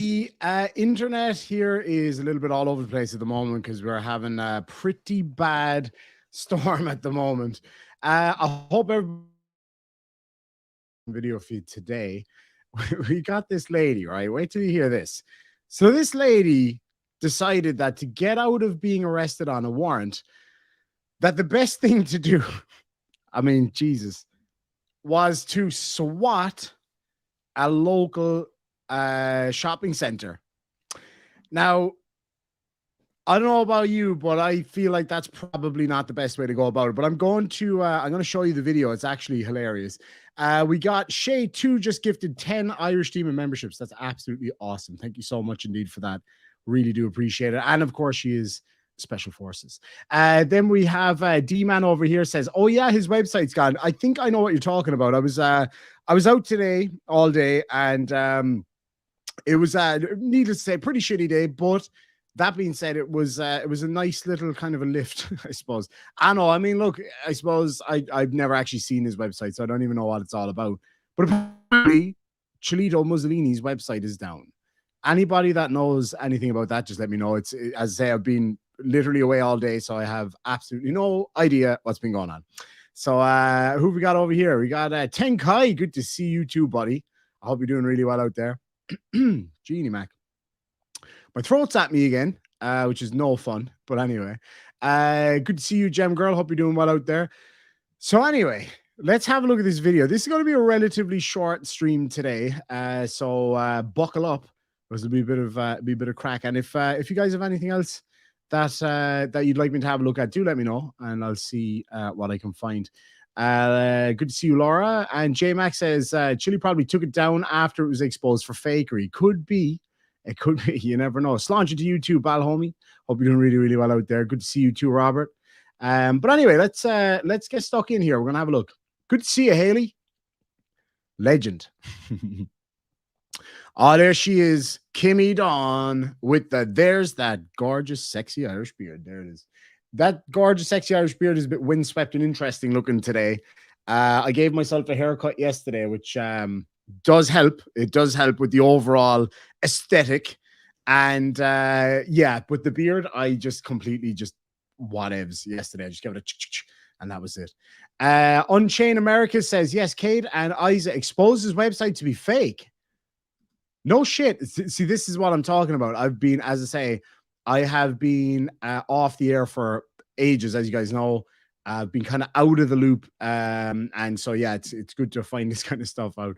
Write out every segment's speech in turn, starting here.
The internet here is a little bit all over the place at the moment because we're having a pretty bad storm at the moment. I hope everybody video feed today. We got this lady, right? Wait till you hear this. So this lady decided that to get out of being arrested on a warrant, that the best thing to do, I mean, Jesus, was to SWAT a local shopping center. Now, I don't know about you, but I feel like that's probably not the best way to go about it. But I'm going to show you the video. It's actually hilarious. We got Shay 2 just gifted 10 Irish Demon memberships. That's absolutely awesome. Thank you so much indeed for that. Really do appreciate it. And of course, she is Special Forces. Then we have D-Man over here says, "Oh yeah, his website's gone." I think I know what you're talking about. I was out today all day, and it was needless to say, pretty shitty day, but that being said, it was a nice little kind of a lift, I suppose. I know. I mean, look, I suppose I've never actually seen his website, so I don't even know what it's all about. But apparently, Cholito Mussolini's website is down. Anybody that knows anything about that, just let me know. As I say, I've been literally away all day, so I have absolutely no idea what's been going on. So who we got over here? We got Tenkai. Good to see you too, buddy. I hope you're doing really well out there. Genie Mac. My throat's at me again, which is no fun. But anyway, good to see you, Gem Girl. Hope you're doing well out there. So anyway, let's have a look at this video. This is going to be a relatively short stream today, so buckle up. There's be a bit of crack. And if you guys have anything else that you'd like me to have a look at, do let me know, and I'll see what I can find. Good to see you, Laura. And J Max says Chili probably took it down after it was exposed for fakery. Could be. It could be. You never know. Slaunch it to you too, Bal homie. Hope you're doing really, really well out there. Good to see you too, Robert. But anyway, let's get stuck in here. We're gonna have a look. Good to see you, Haley. Legend. Oh, there she is, Kimmy Dawn with there's that gorgeous, sexy Irish beard. There it is. That gorgeous, sexy Irish beard is a bit windswept and interesting looking today. I gave myself a haircut yesterday, which does help. It does help with the overall aesthetic. And yeah, but the beard, I just completely just whatevs yesterday. I just gave it a and that was it. Unchained America says, yes, Cade and Isa exposed his website to be fake. No shit. See, this is what I'm talking about. I've been, as I say, I have been off the air for ages, as you guys know. I've been kind of out of the loop. And so, yeah, it's good to find this kind of stuff out.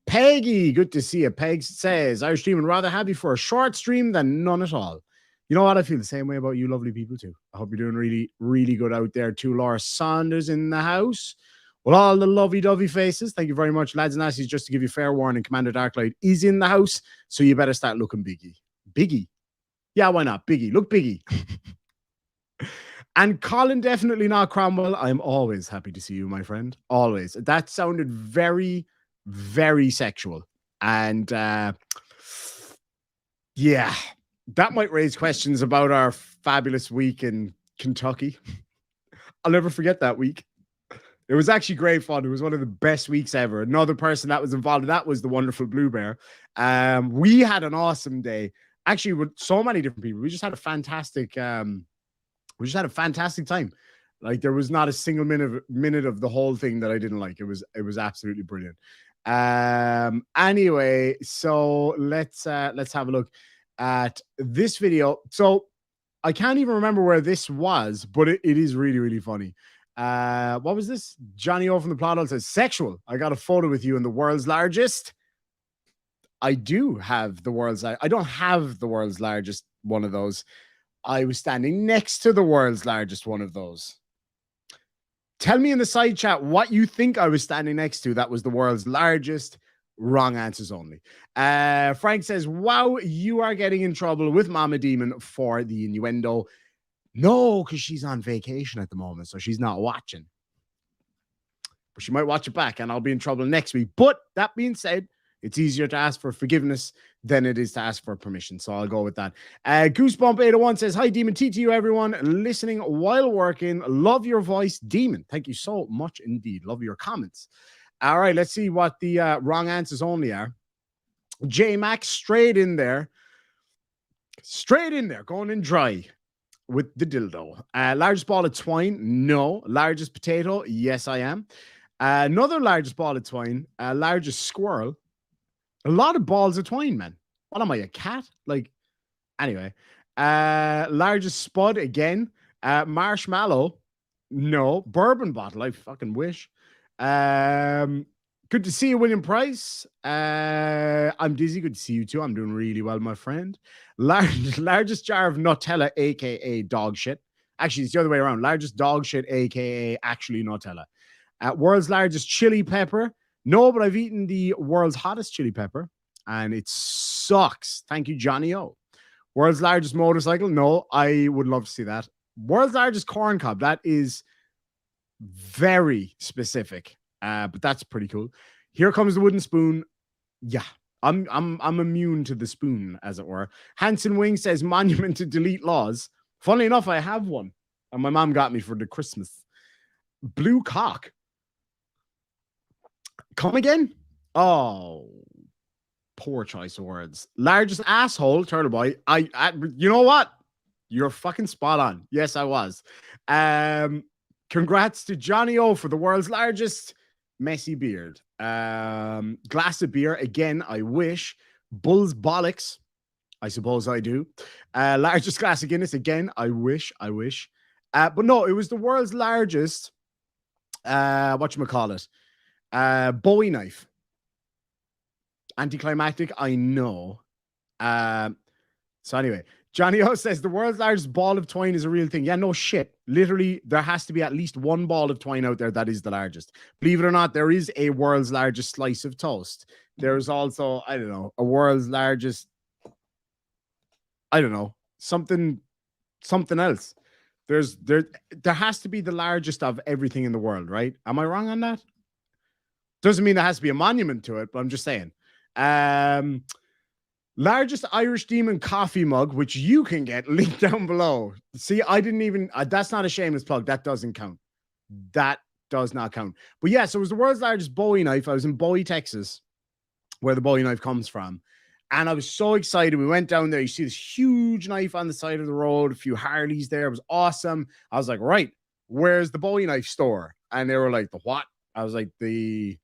Peggy, good to see you. Peg says, Irish Stream would rather have you for a short stream than none at all. You know what? I feel the same way about you lovely people too. I hope you're doing really, really good out there too. Laura Saunders in the house. Well, all the lovey-dovey faces. Thank you very much, lads and lassies. Just to give you fair warning, Commander Darklight is in the house, so you better start looking biggie. Biggie? Yeah, why not? Biggie. Look biggie. And Colin, definitely not Cromwell. I'm always happy to see you, my friend. Always. That sounded very, very sexual. And yeah, that might raise questions about our fabulous week in Kentucky. I'll never forget that week. It was actually great fun. It was one of the best weeks ever. Another person that was involved in that was the wonderful Blue Bear. We had an awesome day. Actually, with so many different people. We just had a fantastic time. Like there was not a single minute of the whole thing that I didn't like. It was absolutely brilliant. Anyway, so let's have a look at this video. So I can't even remember where this was, but it is really, really funny. What was this? Johnny O from the plot says, sexual. I got a photo with you in the world's largest. I do have the world's I don't have the world's largest one of those. I was standing next to the world's largest one of those. Tell me in the side chat what you think I was standing next to that was the world's largest. Wrong answers only. Frank says, wow, you are getting in trouble with Mama Demon for the innuendo. No, because she's on vacation at the moment, so she's not watching. But she might watch it back, and I'll be in trouble next week. But that being said, it's easier to ask for forgiveness than it is to ask for permission, so I'll go with that. Goosebump801 says, hi, Demon T to you, everyone. Listening while working. Love your voice, Demon. Thank you so much indeed. Love your comments. All right, let's see what the wrong answers only are. J Max straight in there, going in dry with the dildo. Largest ball of twine? No. Largest potato? Yes, I am. Another largest ball of twine. Largest squirrel? A lot of balls of twine, man. What am I, a cat? Like, anyway. Largest spud again. Marshmallow? No. Bourbon bottle? I fucking wish. Good to see you, William Price. I'm Dizzy. Good to see you too. I'm doing really well, my friend. Largest jar of Nutella, aka dog shit. Actually, it's the other way around. Largest dog shit, aka actually Nutella. World's largest chili pepper. No, but I've eaten the world's hottest chili pepper, and it sucks. Thank you, Johnny O. World's largest motorcycle. No, I would love to see that. World's largest corn cob. That is very specific. But that's pretty cool. Here comes the wooden spoon. Yeah, I'm immune to the spoon, as it were. Hanson Wing says monument to delete laws. Funnily enough, I have one, and my mom got me for the Christmas. Blue cock. Come again? Oh, poor choice of words. Largest asshole, Turtle Boy. You know what? You're fucking spot on. Yes, I was. Congrats to Johnny O for the world's largest messy beard. Glass of beer. Again, I wish. Bull's bollocks. I suppose I do. Largest glass of Guinness. Again, I wish. But no, it was the world's largest, whatchamacallit, Bowie knife. Anticlimactic, I know. So anyway, Johnny O says the world's largest ball of twine is a real thing. Yeah, no shit. Literally, there has to be at least one ball of twine out there that is the largest. Believe it or not, there is a world's largest slice of toast. There's also, I don't know, a world's largest, I don't know, something else. There has to be the largest of everything in the world, right? Am I wrong on that? Doesn't mean there has to be a monument to it, but I'm just saying. Largest Irish Demon coffee mug, which you can get, linked down below. See, I didn't even, that's not a shameless plug. That doesn't count. That does not count. But yeah, so it was the world's largest Bowie knife. I was in Bowie, Texas, where the Bowie knife comes from. And I was so excited. We went down there. You see this huge knife on the side of the road, a few Harleys there. It was awesome. I was like, right, where's the Bowie knife store? And they were like, the what? I was like, the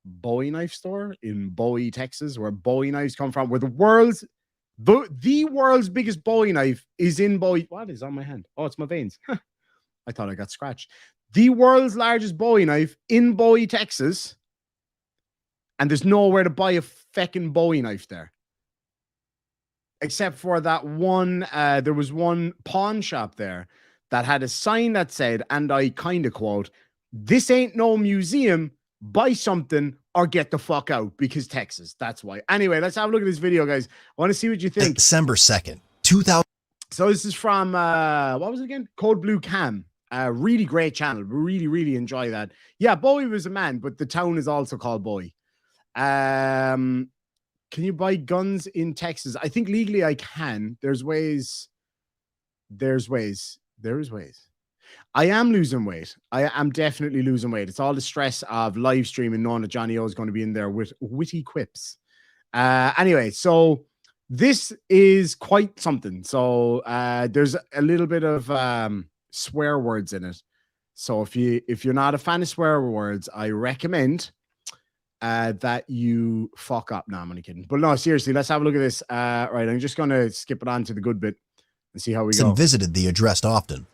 Bowie knife store in Bowie, Texas, where Bowie knives come from, where the world's biggest Bowie knife is in Bowie. What is on my hand? Oh, it's my veins. I thought I got scratched. The world's largest Bowie knife in Bowie, Texas. And there's nowhere to buy a feckin' Bowie knife there. Except for that one, there was one pawn shop there that had a sign that said, and I kind of quote, "This ain't no museum. Buy something or get the fuck out," because Texas. That's why. Anyway, let's have a look at this video, guys. I want to see what you think. December 2nd, 2000. So this is from, what was it again? Code Blue Cam. Really great channel. Really, really enjoy that. Yeah, Bowie was a man, but the town is also called Bowie. Can you buy guns in Texas? I think legally I can. There's ways. I am losing weight. I am definitely losing weight. It's all the stress of live streaming, knowing that Johnny O is going to be in there with witty quips. Anyway, so this is quite something. So there's a little bit of swear words in it. So if you're not a fan of swear words, I recommend that you fuck up. No, I'm only kidding. But no, seriously, let's have a look at this. Right, I'm just going to skip it on to the good bit and see how we go. Visited the address often.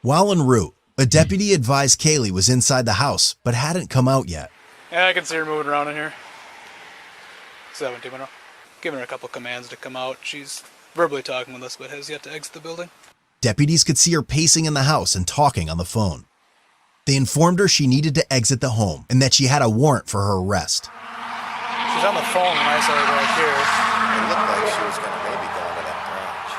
While en route, a deputy advised Kaylee was inside the house, but hadn't come out yet. Yeah, I can see her moving around in here. 17 minutes. Giving her a couple commands to come out. She's verbally talking with us, but has yet to exit the building. Deputies could see her pacing in the house and talking on the phone. They informed her she needed to exit the home and that she had a warrant for her arrest. She's on the phone when I saw her right here. It looked like she was going to maybe go into that garage.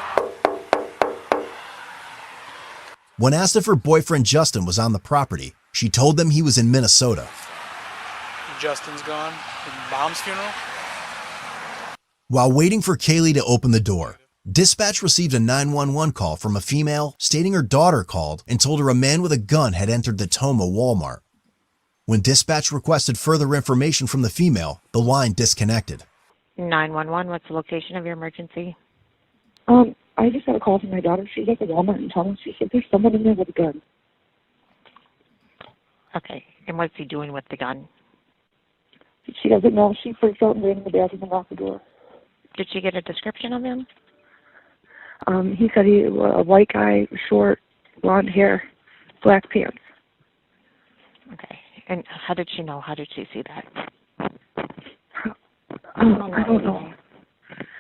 When asked if her boyfriend Justin was on the property, she told them he was in Minnesota. Justin's gone. Mom's funeral? While waiting for Kaylee to open the door, dispatch received a 911 call from a female stating her daughter called and told her a man with a gun had entered the Toma Walmart. When dispatch requested further information from the female, the line disconnected. 911, what's the location of your emergency? I just got a call from my daughter. She's at the Walmart in town. She said there's someone in there with a gun. Okay, and what's he doing with the gun? She doesn't know. She freaked out and ran in the bathroom and locked the door. Did she get a description of him? He said he was a white guy, short, blonde hair, black pants. Okay, and how did she know? How did she see that? I don't know.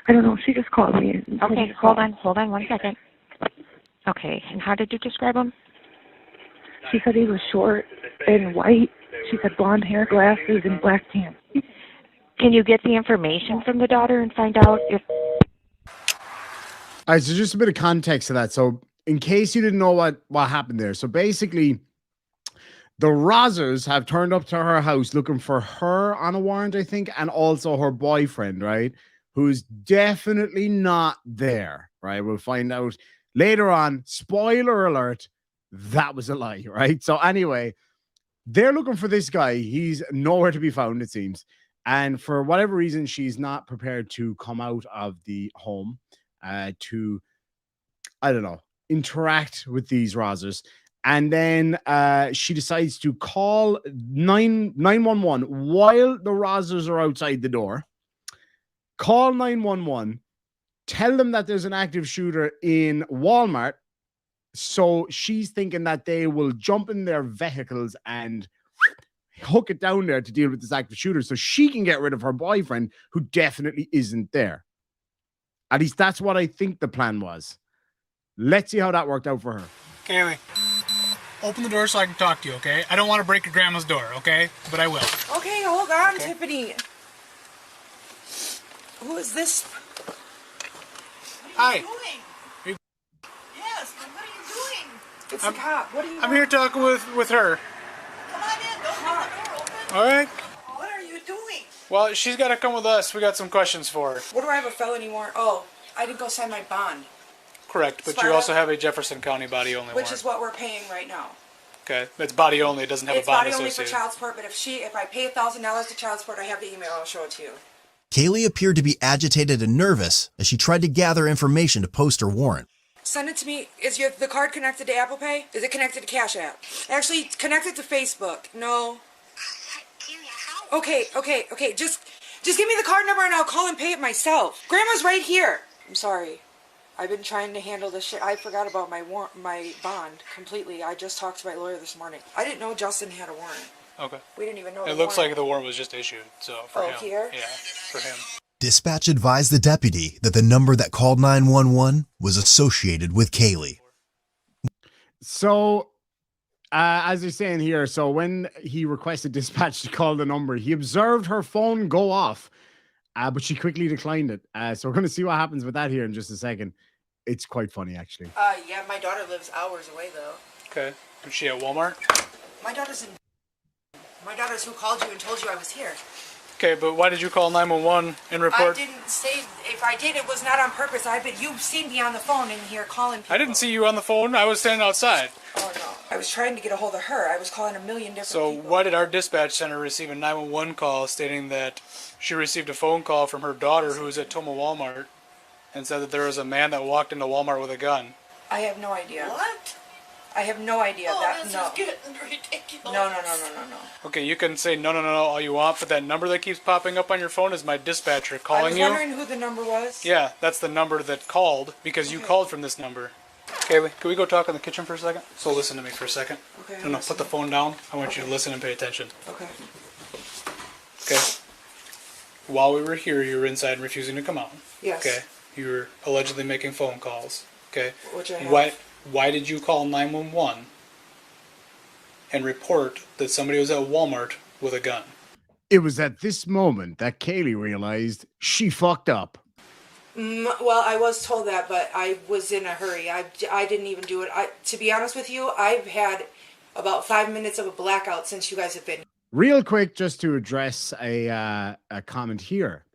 I don't know. She just called me. Okay, hold on 1 second. Okay, and how did you describe him? She said he was short and white. She said blonde hair, glasses, and black pants. Can you get the information from the daughter and find out if... All right, so just a bit of context to that. So in case you didn't know what happened there. So basically, the Rozzers have turned up to her house looking for her on a warrant, I think, and also her boyfriend, right? Who's definitely not there, right? We'll find out later on. Spoiler alert, that was a lie, right? So anyway, they're looking for this guy. He's nowhere to be found, it seems. And for whatever reason, she's not prepared to come out of the home to, I don't know, interact with these Rozzers. And then she decides to call 911 while the Rozzers are outside the door. Call 911, tell them that there's an active shooter in Walmart. So she's thinking that they will jump in their vehicles and hook it down there to deal with this active shooter so she can get rid of her boyfriend, who definitely isn't there. At least that's what I think the plan was. Let's see how that worked out for her. Kaylee, open the door so I can talk to you, okay? I don't want to break your grandma's door, okay? But I will. Okay, hold on, okay. Tiffany. Who is this? Hi. Doing? Yes, but what are you doing? It's the cop. What are you I'm here talking with her. Come on in. Don't leave the door open. All right. What are you doing? Well, she's got to come with us. We got some questions for her. What do I have a felony warrant? Oh, I didn't go sign my bond. Correct, but Sparta? you also have a Jefferson County body only Which warrant. is what we're paying right now. Okay, it's body only. It doesn't have It's a bond body only associated. for child support, but if I pay $1,000 to child support, I have the email. I'll show it to you. Kaylee appeared to be agitated and nervous as she tried to gather information to post her warrant. Send it to me. Is the card connected to Apple Pay? Is it connected to Cash App? Actually, connected to Facebook. No. Okay. Just give me the card number and I'll call and pay it myself. Grandma's right here. I'm sorry. I've been trying to handle this shit. I forgot about my bond completely. I just talked to my lawyer this morning. I didn't know Justin had a warrant. Okay. We didn't even know. It looks like the warrant was just issued, so for him. Here? Yeah, for him. Dispatch advised the deputy that the number that called 911 was associated with Kaylee. So, as you're saying here, so when he requested dispatch to call the number, he observed her phone go off, but she quickly declined it. So we're going to see what happens with that here in just a second. It's quite funny, actually. Yeah, my daughter lives hours away, though. Okay. Is she at Walmart? My daughter's who called you and told you I was here. Okay, but why did you call 911 and report? I didn't say, if I did, it was not on purpose. You've seen me on the phone in here calling people. I didn't see you on the phone. I was standing outside. Oh, no. I was trying to get a hold of her. I was calling a million different people. So why did our dispatch center receive a 911 call stating that she received a phone call from her daughter who was at Toma Walmart and said that there was a man that walked into Walmart with a gun? I have no idea. What? I have no idea. This is getting ridiculous. No. Okay, you can say no all you want, but that number that keeps popping up on your phone is my dispatcher calling you. I was wondering who the number was. Yeah, that's the number that called because you called from this number. Kaylee, can we go talk in the kitchen for a second? So listen to me for a second. Okay. No, put the phone down. I want you to listen and pay attention. Okay. Okay. While we were here, you were inside and refusing to come out. Yes. Okay. You were allegedly making phone calls. Okay. Which I have. Why did you call 911 and report that somebody was at Walmart with a gun? It was at this moment that Kaylee realized she fucked up. Well, I was told that, but I was in a hurry. I didn't even do it. To be honest with you, I've had about 5 minutes of a blackout since you guys have been here. Real quick, just to address a comment here.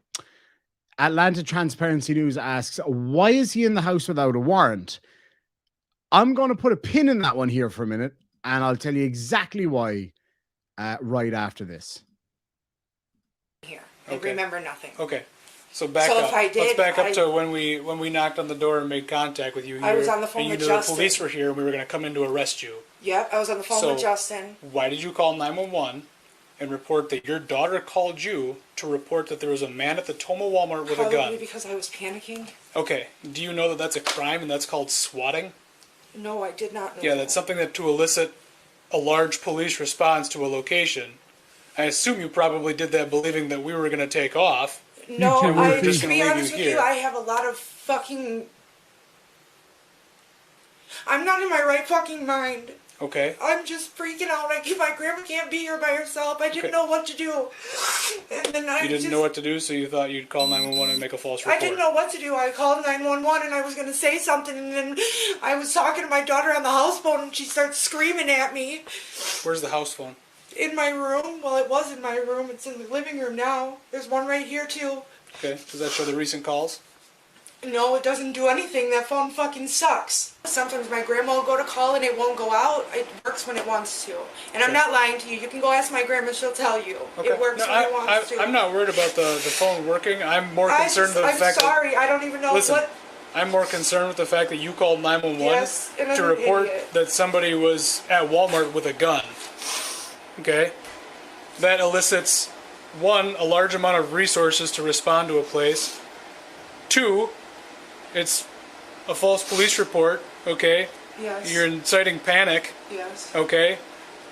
Atlanta Transparency News asks, why is he in the house without a warrant? I'm going to put a pin in that one here for a minute, and I'll tell you exactly why right after this. Here. I Okay. remember nothing. Okay. So back So up. if I did, Let's back up to when we knocked on the door and made contact with you. I was on the phone and you with knew Justin. the police were here and we were going to come in to arrest you. Yep, I was on the phone So- with Justin. Why did you call 911 and report that your daughter called you to report that there was a man at the Toma Walmart with a Probably gun? because I was panicking. Okay. Do you know that that's a crime and that's called swatting? No, I did not know. Yeah, that's something that to elicit a large police response to a location. I assume you probably did that believing that we were going to take off. No, You two were just to gonna be leave honest you with here. you, I have a lot of fucking... I'm not in my right fucking mind. Okay. I'm just freaking out. My grandma can't be here by herself. I didn't Okay. know what to do. And then You didn't know what to do, so you thought you'd call 911 and make a false report. I didn't know what to do. I called 911 and I was going to say something, and then I was talking to my daughter on the house phone and she starts screaming at me Where's the house phone? in my room. Well, it was in my room. It's in the living room now. There's one right here too. Okay. Does that show the recent calls? No, it doesn't do anything. That phone fucking sucks. Sometimes my grandma will go to call and it won't go out. It works when it wants to. And I'm Okay. not lying to you. You can go ask my grandma. She'll tell you. Okay. It works No, when it wants to. I'm not worried about the phone working. I'm more concerned with the I'm fact sorry. I don't even know Listen, what... I'm more concerned with the fact that you called 911 Yes, and I'm to an report idiot. that somebody was at Walmart with a gun. Okay? That elicits, one, a large amount of resources to respond to a place. Two, it's a false police report, okay? Yes. You're inciting panic, Yes. okay?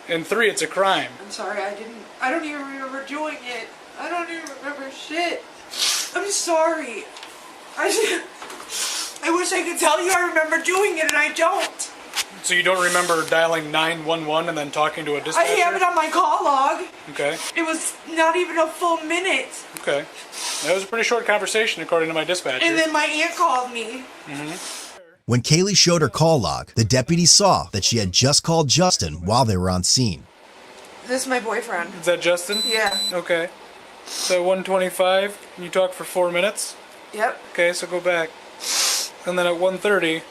And three, it's a crime. I'm sorry. I don't even remember doing it. I don't even remember shit. I'm sorry. I wish I could tell you I remember doing it, and I don't. So you don't remember dialing 911 and then talking to a I dispatcher? have it on my call log. Okay, It was not even a full minute. okay. That was a pretty short conversation according to my dispatcher. And then my aunt called me. When Kaylee showed her call log, the deputy saw that she had just called Justin while they were on scene. This is my boyfriend. Is that Justin? Yeah. Okay. So 1:25, you talked for 4 minutes? Yep. Okay, so go back. And then at 1:30,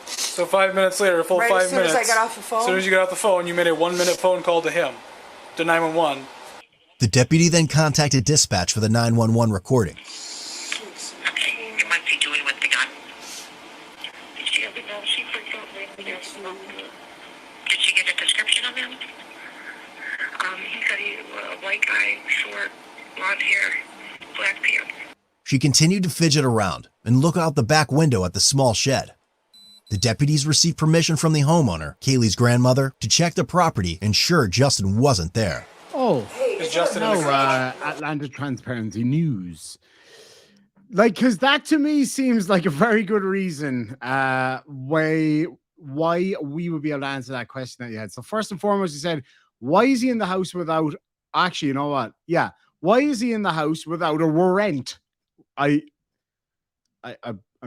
so 5 minutes later, a full Right 5 as soon as minutes. I got off the phone? As soon as you got off the phone, you made a 1-minute phone call to him, to 911. The deputy then contacted dispatch for the 911 recording. Okay, you must be doing with the gun. Did she ever know she freaked out lately? Did she get a description of him? He said he was a white guy, short, blonde hair, black pants. She continued to fidget around and look out the back window at the small shed. The deputies received permission from the homeowner, Kaylee's grandmother, to check the property and ensure Justin wasn't there. Oh, Is Justin in no, the garage? Atlanta Transparency News. Like, because that to me seems like a very good reason why we would be able to answer that question that you had. So first and foremost, you said, why is he in the house without... Actually, you know what? Yeah. Why is he in the house without a warrant? I'm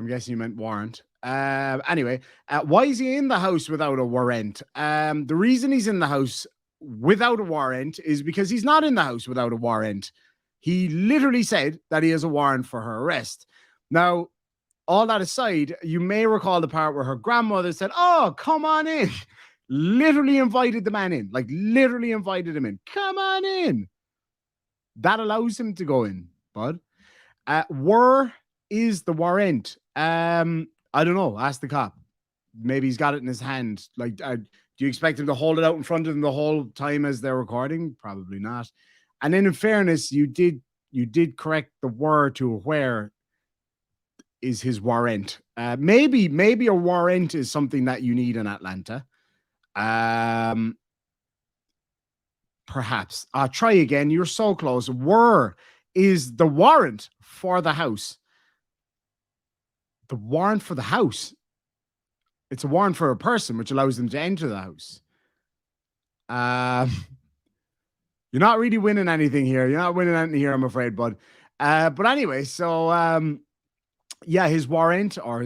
guessing you meant warrant. Anyway, why is he in the house without a warrant? The reason he's in the house without a warrant is because he's not in the house without a warrant. He literally said that he has a warrant for her arrest. Now, all that aside, you may recall the part where her grandmother said, "Oh, come on in." Literally invited the man in, like literally invited him in. Come on in. That allows him to go in, bud. Where is the warrant? I don't know. Ask the cop. Maybe he's got it in his hand. Like, do you expect him to hold it out in front of him the whole time as they're recording? Probably not. And then, in fairness, you did correct the word to where is his warrant. Maybe a warrant is something that you need in Atlanta. Perhaps. Try again. You're so close. Where is the warrant for the house? The warrant for the house. It's a warrant for a person, which allows them to enter the house. You're not really winning anything here. You're not winning anything here, I'm afraid, bud. But anyway, so yeah, his warrant or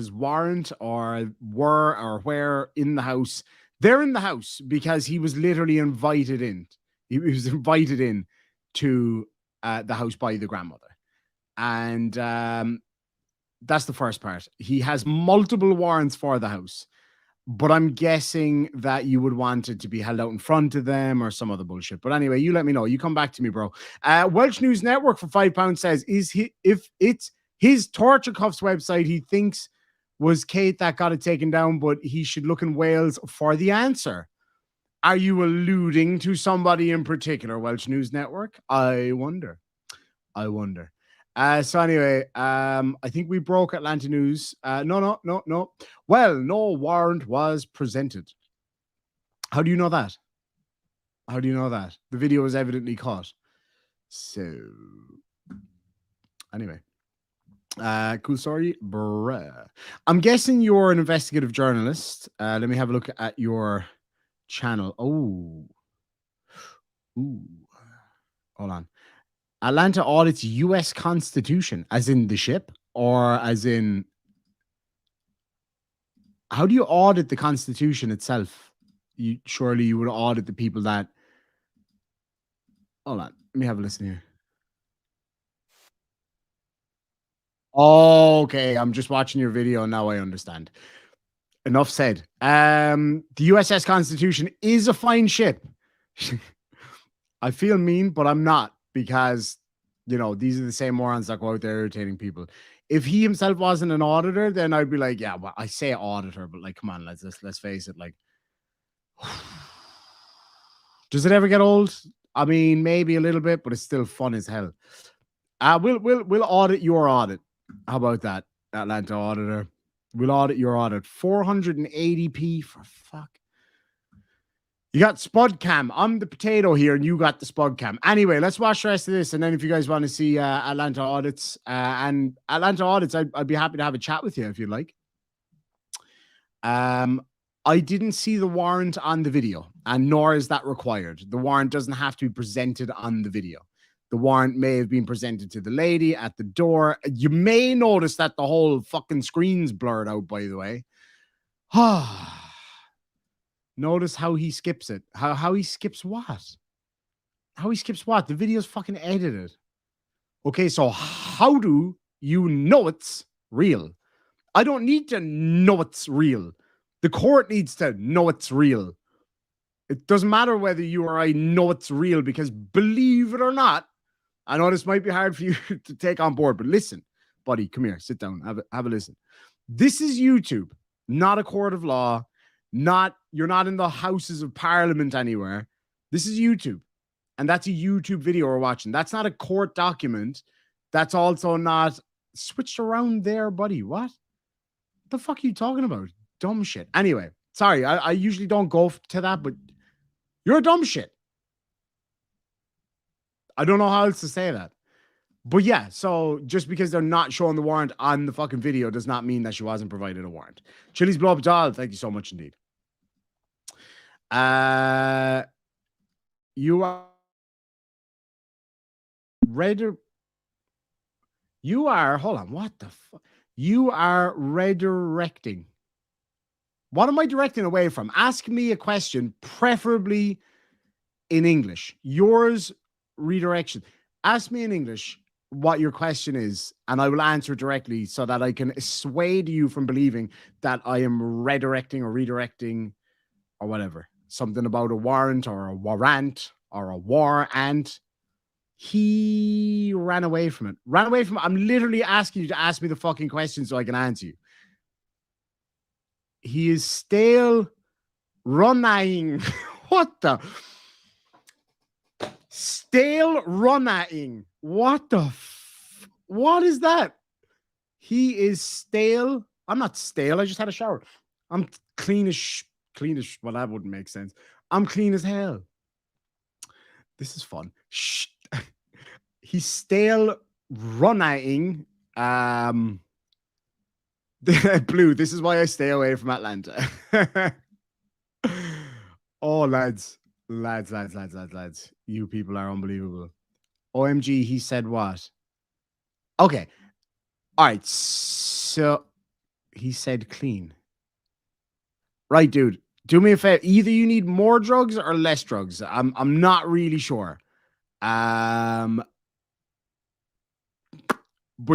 where in the house. They're in the house because he was literally invited in. He was invited in to the house by the grandmother. And that's the first part. He has multiple warrants for the house. But I'm guessing that you would want it to be held out in front of them or some other bullshit. But anyway, you let me know. You come back to me, bro. Welsh News Network for £5 says, if it's His torture cuffs website, he thinks was Kate that got it taken down, but he should look in Wales for the answer. Are you alluding to somebody in particular, Welsh News Network? I wonder. So anyway, I think we broke Atlanta News. No. Well, no warrant was presented. How do you know that? The video was evidently caught. So anyway, cool story, bruh. I'm guessing you're an investigative journalist. Let me have a look at your channel. Ooh. Hold on. Atlanta audits U.S. Constitution, as in the ship, or as in, how do you audit the Constitution itself? Surely you would audit the people that. Hold on, let me have a listen here. Okay, I'm just watching your video now. I understand. Enough said. The USS Constitution is a fine ship. I feel mean, but I'm not, because these are the same morons that go out there irritating people. If he himself wasn't an auditor, then I'd be like, yeah, well, I say auditor, but like, come on, let's face it. Like, does it ever get old? I mean, maybe a little bit, but it's still fun as hell. We'll audit your audit. How about that, Atlanta auditor? We'll audit your audit. 480p for fuck. You got Spud Cam. I'm the potato here, and you got the Spud Cam. Anyway, let's watch the rest of this, and then if you guys want to see Atlanta audits, I'd be happy to have a chat with you if you'd like. I didn't see the warrant on the video, and nor is that required. The warrant doesn't have to be presented on the video. The warrant may have been presented to the lady at the door. You may notice that the whole fucking screen's blurred out, by the way. Notice how he skips it. How he skips what? How he skips what? The video's fucking edited. Okay, so how do you know it's real? I don't need to know it's real. The court needs to know it's real. It doesn't matter whether you or I know it's real, because believe it or not, I know this might be hard for you to take on board, but listen, buddy, come here, sit down, have a listen. This is YouTube, not a court of law. You're not in the houses of parliament anywhere. This is YouTube. And that's a YouTube video we're watching. That's not a court document. That's also not switched around there, buddy. What the fuck are you talking about? Dumb shit. Anyway, sorry. I usually don't go to that, but you're a dumb shit. I don't know how else to say that. But yeah, so just because they're not showing the warrant on the fucking video does not mean that she wasn't provided a warrant. Chili's Blow Up Doll, thank you so much indeed. You are hold on, what the fuck? You are redirecting. What am I directing away from? Ask me a question, preferably in English. Yours, redirection. Ask me in English what your question is, and I will answer directly so that I can dissuade you from believing that I am redirecting or redirecting or whatever. Something about a warrant or a warrant or a warrant. He ran away from it. I'm literally asking you to ask me the fucking question so I can answer you. He is still running. What the? Stale running. What the? What is that? He is stale. I'm not stale. I just had a shower. I'm clean as. Well, that wouldn't make sense. I'm clean as hell. This is fun. Shh. He's stale running. Blue. This is why I stay away from Atlanta. Oh, lads. You people are unbelievable. OMG, he said what? Okay. All right. So he said clean. Right, dude. Do me a favor. Either you need more drugs or less drugs. I'm not really sure. But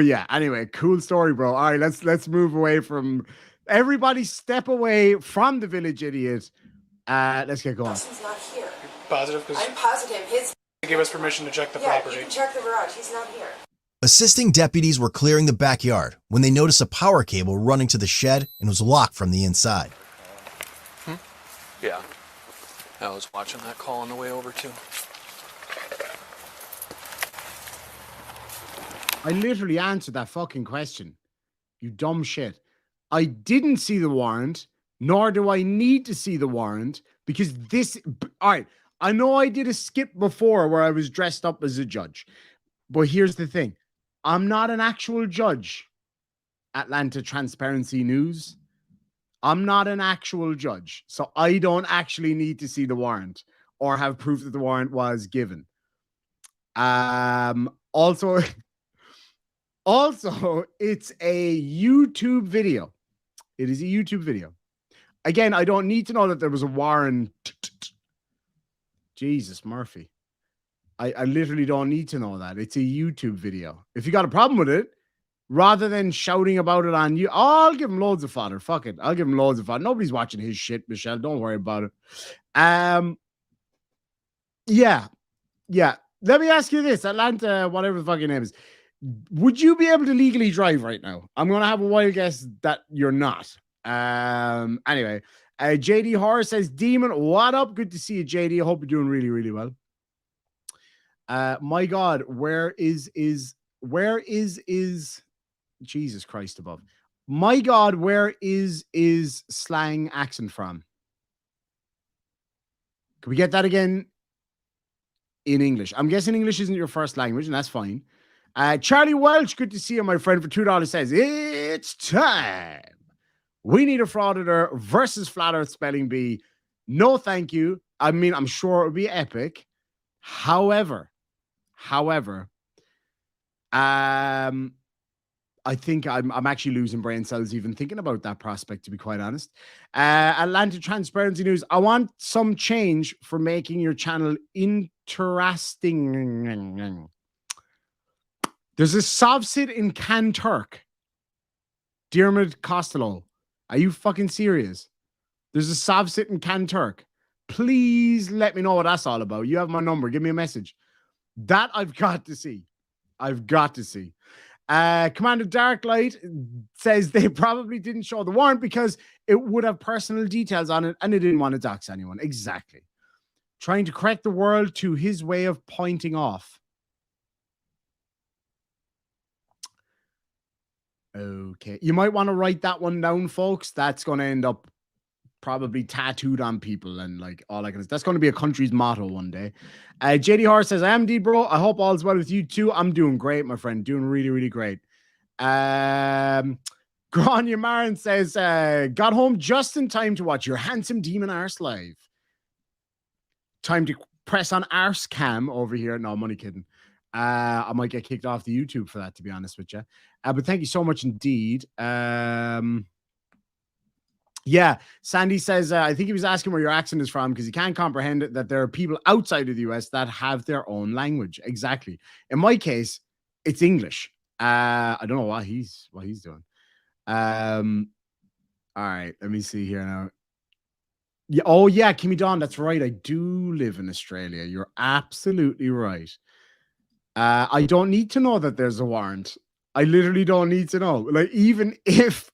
yeah, anyway, cool story, bro. All right, let's move away from everybody. Step away from the village idiot. Let's get going. He's not here. Positive? I'm positive. He gave us permission to check the property. You can check the garage. He's not here. Assisting deputies were clearing the backyard when they noticed a power cable running to the shed and was locked from the inside. Yeah. I was watching that call on the way over too. I literally answered that fucking question. You dumb shit. I didn't see the warrant, nor do I need to see the warrant, because this... All right, I know I did a skip before where I was dressed up as a judge, but here's the thing. I'm not an actual judge, Atlanta Transparency News. I'm not an actual judge, so I don't actually need to see the warrant or have proof that the warrant was given. Also, it's a YouTube video. It is a YouTube video. Again, I don't need to know that there was a warrant. Jesus, Murphy. I literally don't need to know that. It's a YouTube video. If you got a problem with it, rather than shouting about it on you, I'll give him loads of fodder. Fuck it. I'll give him loads of fodder. Nobody's watching his shit, Michelle. Don't worry about it. Yeah. Let me ask you this, Atlanta, whatever the fucking name is. Would you be able to legally drive right now? I'm going to have a wild guess that you're not. Anyway, JD Horror says, Demon, what up? Good to see you, JD. I hope you're doing really, really well. My God, where is Jesus Christ above? My God, where is slang accent from? Can we get that again in English? I'm guessing English isn't your first language, and that's fine. Charlie Welch, good to see you, my friend, for $2 says, it's time. We need a frauditor versus Flat Earth Spelling Bee. No, thank you. I mean, I'm sure it would be epic. However, I think I'm actually losing brain cells even thinking about that prospect, to be quite honest. Atlanta Transparency News. I want some change for making your channel interesting. There's a Sovsit in Kanturk. Diarmid Costello. Are you fucking serious? There's a Sovsit in Kanturk. Please let me know what that's all about. You have my number. Give me a message. That I've got to see. Commander Darklight says they probably didn't show the warrant because it would have personal details on it and they didn't want to dox anyone. Exactly. Trying to correct the world to his way of pointing off. Okay. You might want to write that one down, folks. That's going to end up probably tattooed on people and like all that kind of stuff. That's going to be a country's motto one day. JD Horse says, I am indeed, bro. I hope all's well with you too. I'm doing great, my friend. Doing really, really great. Grania Marin says, got home just in time to watch your handsome demon arse live. Time to press on arse cam over here. No, I'm only kidding. I might get kicked off the YouTube for that, to be honest with you. But thank you so much indeed. Yeah, Sandy says, I think he was asking where your accent is from because he can't comprehend it, that there are people outside of the US that have their own language. Exactly. In my case, it's English. I don't know what he's doing. All right, let me see here now. Yeah, oh yeah, Kimmy Dawn, that's right. I do live in Australia. You're absolutely right. I don't need to know that there's a warrant. I literally don't need to know. Like, even if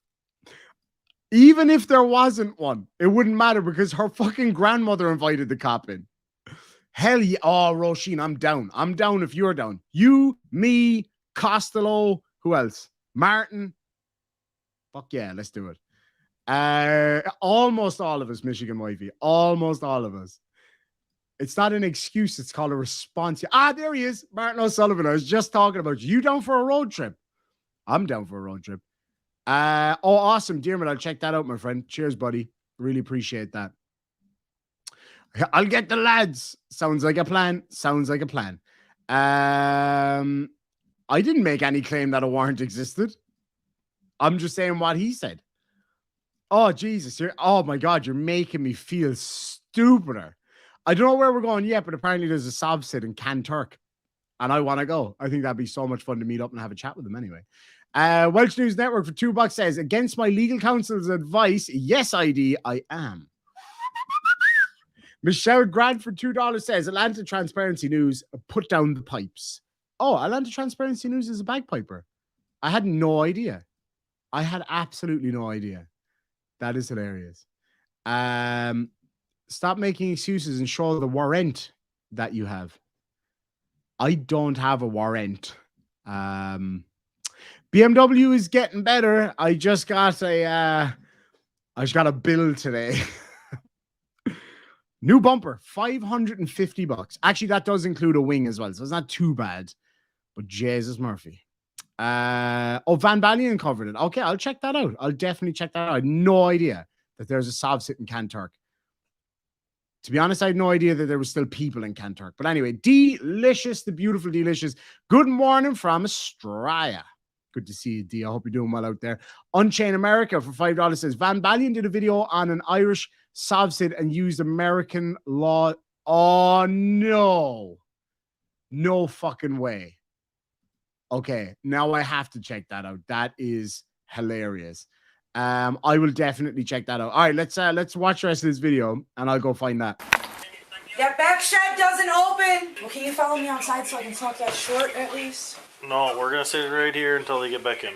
there wasn't one, it wouldn't matter because her fucking grandmother invited the cop in. Hell yeah. Oh, Roisin, I'm down. I'm down if you're down. You, me, Costello, who else? Martin. Fuck yeah, let's do it. Almost all of us, Michigan Wifey. Almost all of us. It's not an excuse. It's called a response. Ah, there he is. Martin O'Sullivan. I was just talking about you. You down for a road trip? I'm down for a road trip. Oh, awesome. Dearman, I'll check that out, my friend. Cheers, buddy. Really appreciate that. I'll get the lads. Sounds like a plan. Sounds like a plan. I didn't make any claim that a warrant existed. I'm just saying what he said. Oh, Jesus. Oh, my God. You're making me feel stupider. I don't know where we're going yet, but apparently there's a Sovsit in Kanturk, and I want to go. I think that'd be so much fun to meet up and have a chat with them anyway. Welsh News Network for $2 says, against my legal counsel's advice, yes, ID, I am. Michelle Grant for $2 says, Atlanta Transparency News, put down the pipes. Oh, Atlanta Transparency News is a bagpiper. I had no idea. I had absolutely no idea. That is hilarious. Stop making excuses and show the warrant that you have. I don't have a warrant. BMW is getting better. I just got a bill today. New bumper, $550. Actually, that does include a wing as well, so it's not too bad. But Jesus Murphy. Van Balian covered it. Okay, I'll check that out. I'll definitely check that out. I had no idea that there's a Sav sit in Kanturk. To be honest, I had no idea that there were still people in Kanturk. But anyway, Delicious, the beautiful Delicious. Good morning from Australia. Good to see you, D. I hope you're doing well out there. Unchain America for $5 says, Van Balian did a video on an Irish Savsid and used American law. Oh, no. No fucking way. Okay, now I have to check that out. That is hilarious. I will definitely check that out. All right, let's watch the rest of this video, and I'll go find that. That back shed doesn't open. Well, can you follow me outside so I can smoke that short at least? No, we're gonna sit right here until they get back in.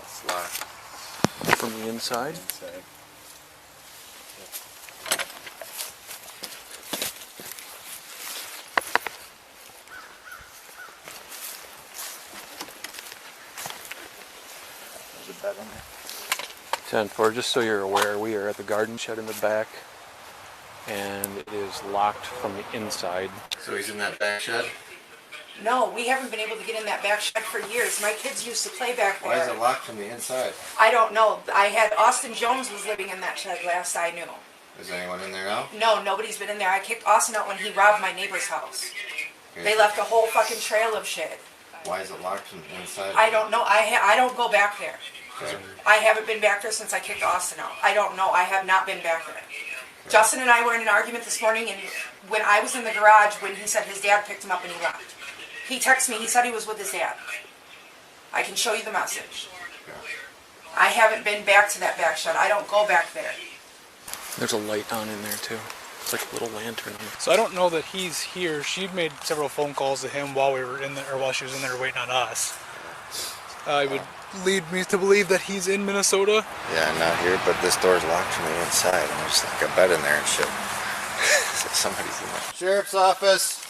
It's locked. From the inside? There's a bed in there. 10-4, just so you're aware, we are at the garden shed in the back, and it is locked from the inside. So he's in that back shed? No, we haven't been able to get in that back shed for years. My kids used to play back there. Why is it locked from the inside? I don't know. I had Austin Jones was living in that shed last I knew. Is anyone in there now? No, nobody's been in there. I kicked Austin out when he robbed my neighbor's house. They left a whole fucking trail of shit. Why is it locked from the inside? I don't know. I don't go back there. Okay. I haven't been back there since I kicked Austin out. I don't know. I have not been back there. Justin and I were in an argument this morning, and when I was in the garage, when he said his dad picked him up and he left. He texted me. He said he was with his dad. I can show you the message. I haven't been back to that back shed. I don't go back there. There's a light on in there too. It's like a little lantern. So I don't know that he's here. She made several phone calls to him while we were in there, or while she was in there waiting on us. It would lead me to believe that he's in Minnesota. Yeah, not here, but this door's locked from the inside, and there's like a bed in there and shit. So somebody's in there. Sheriff's office.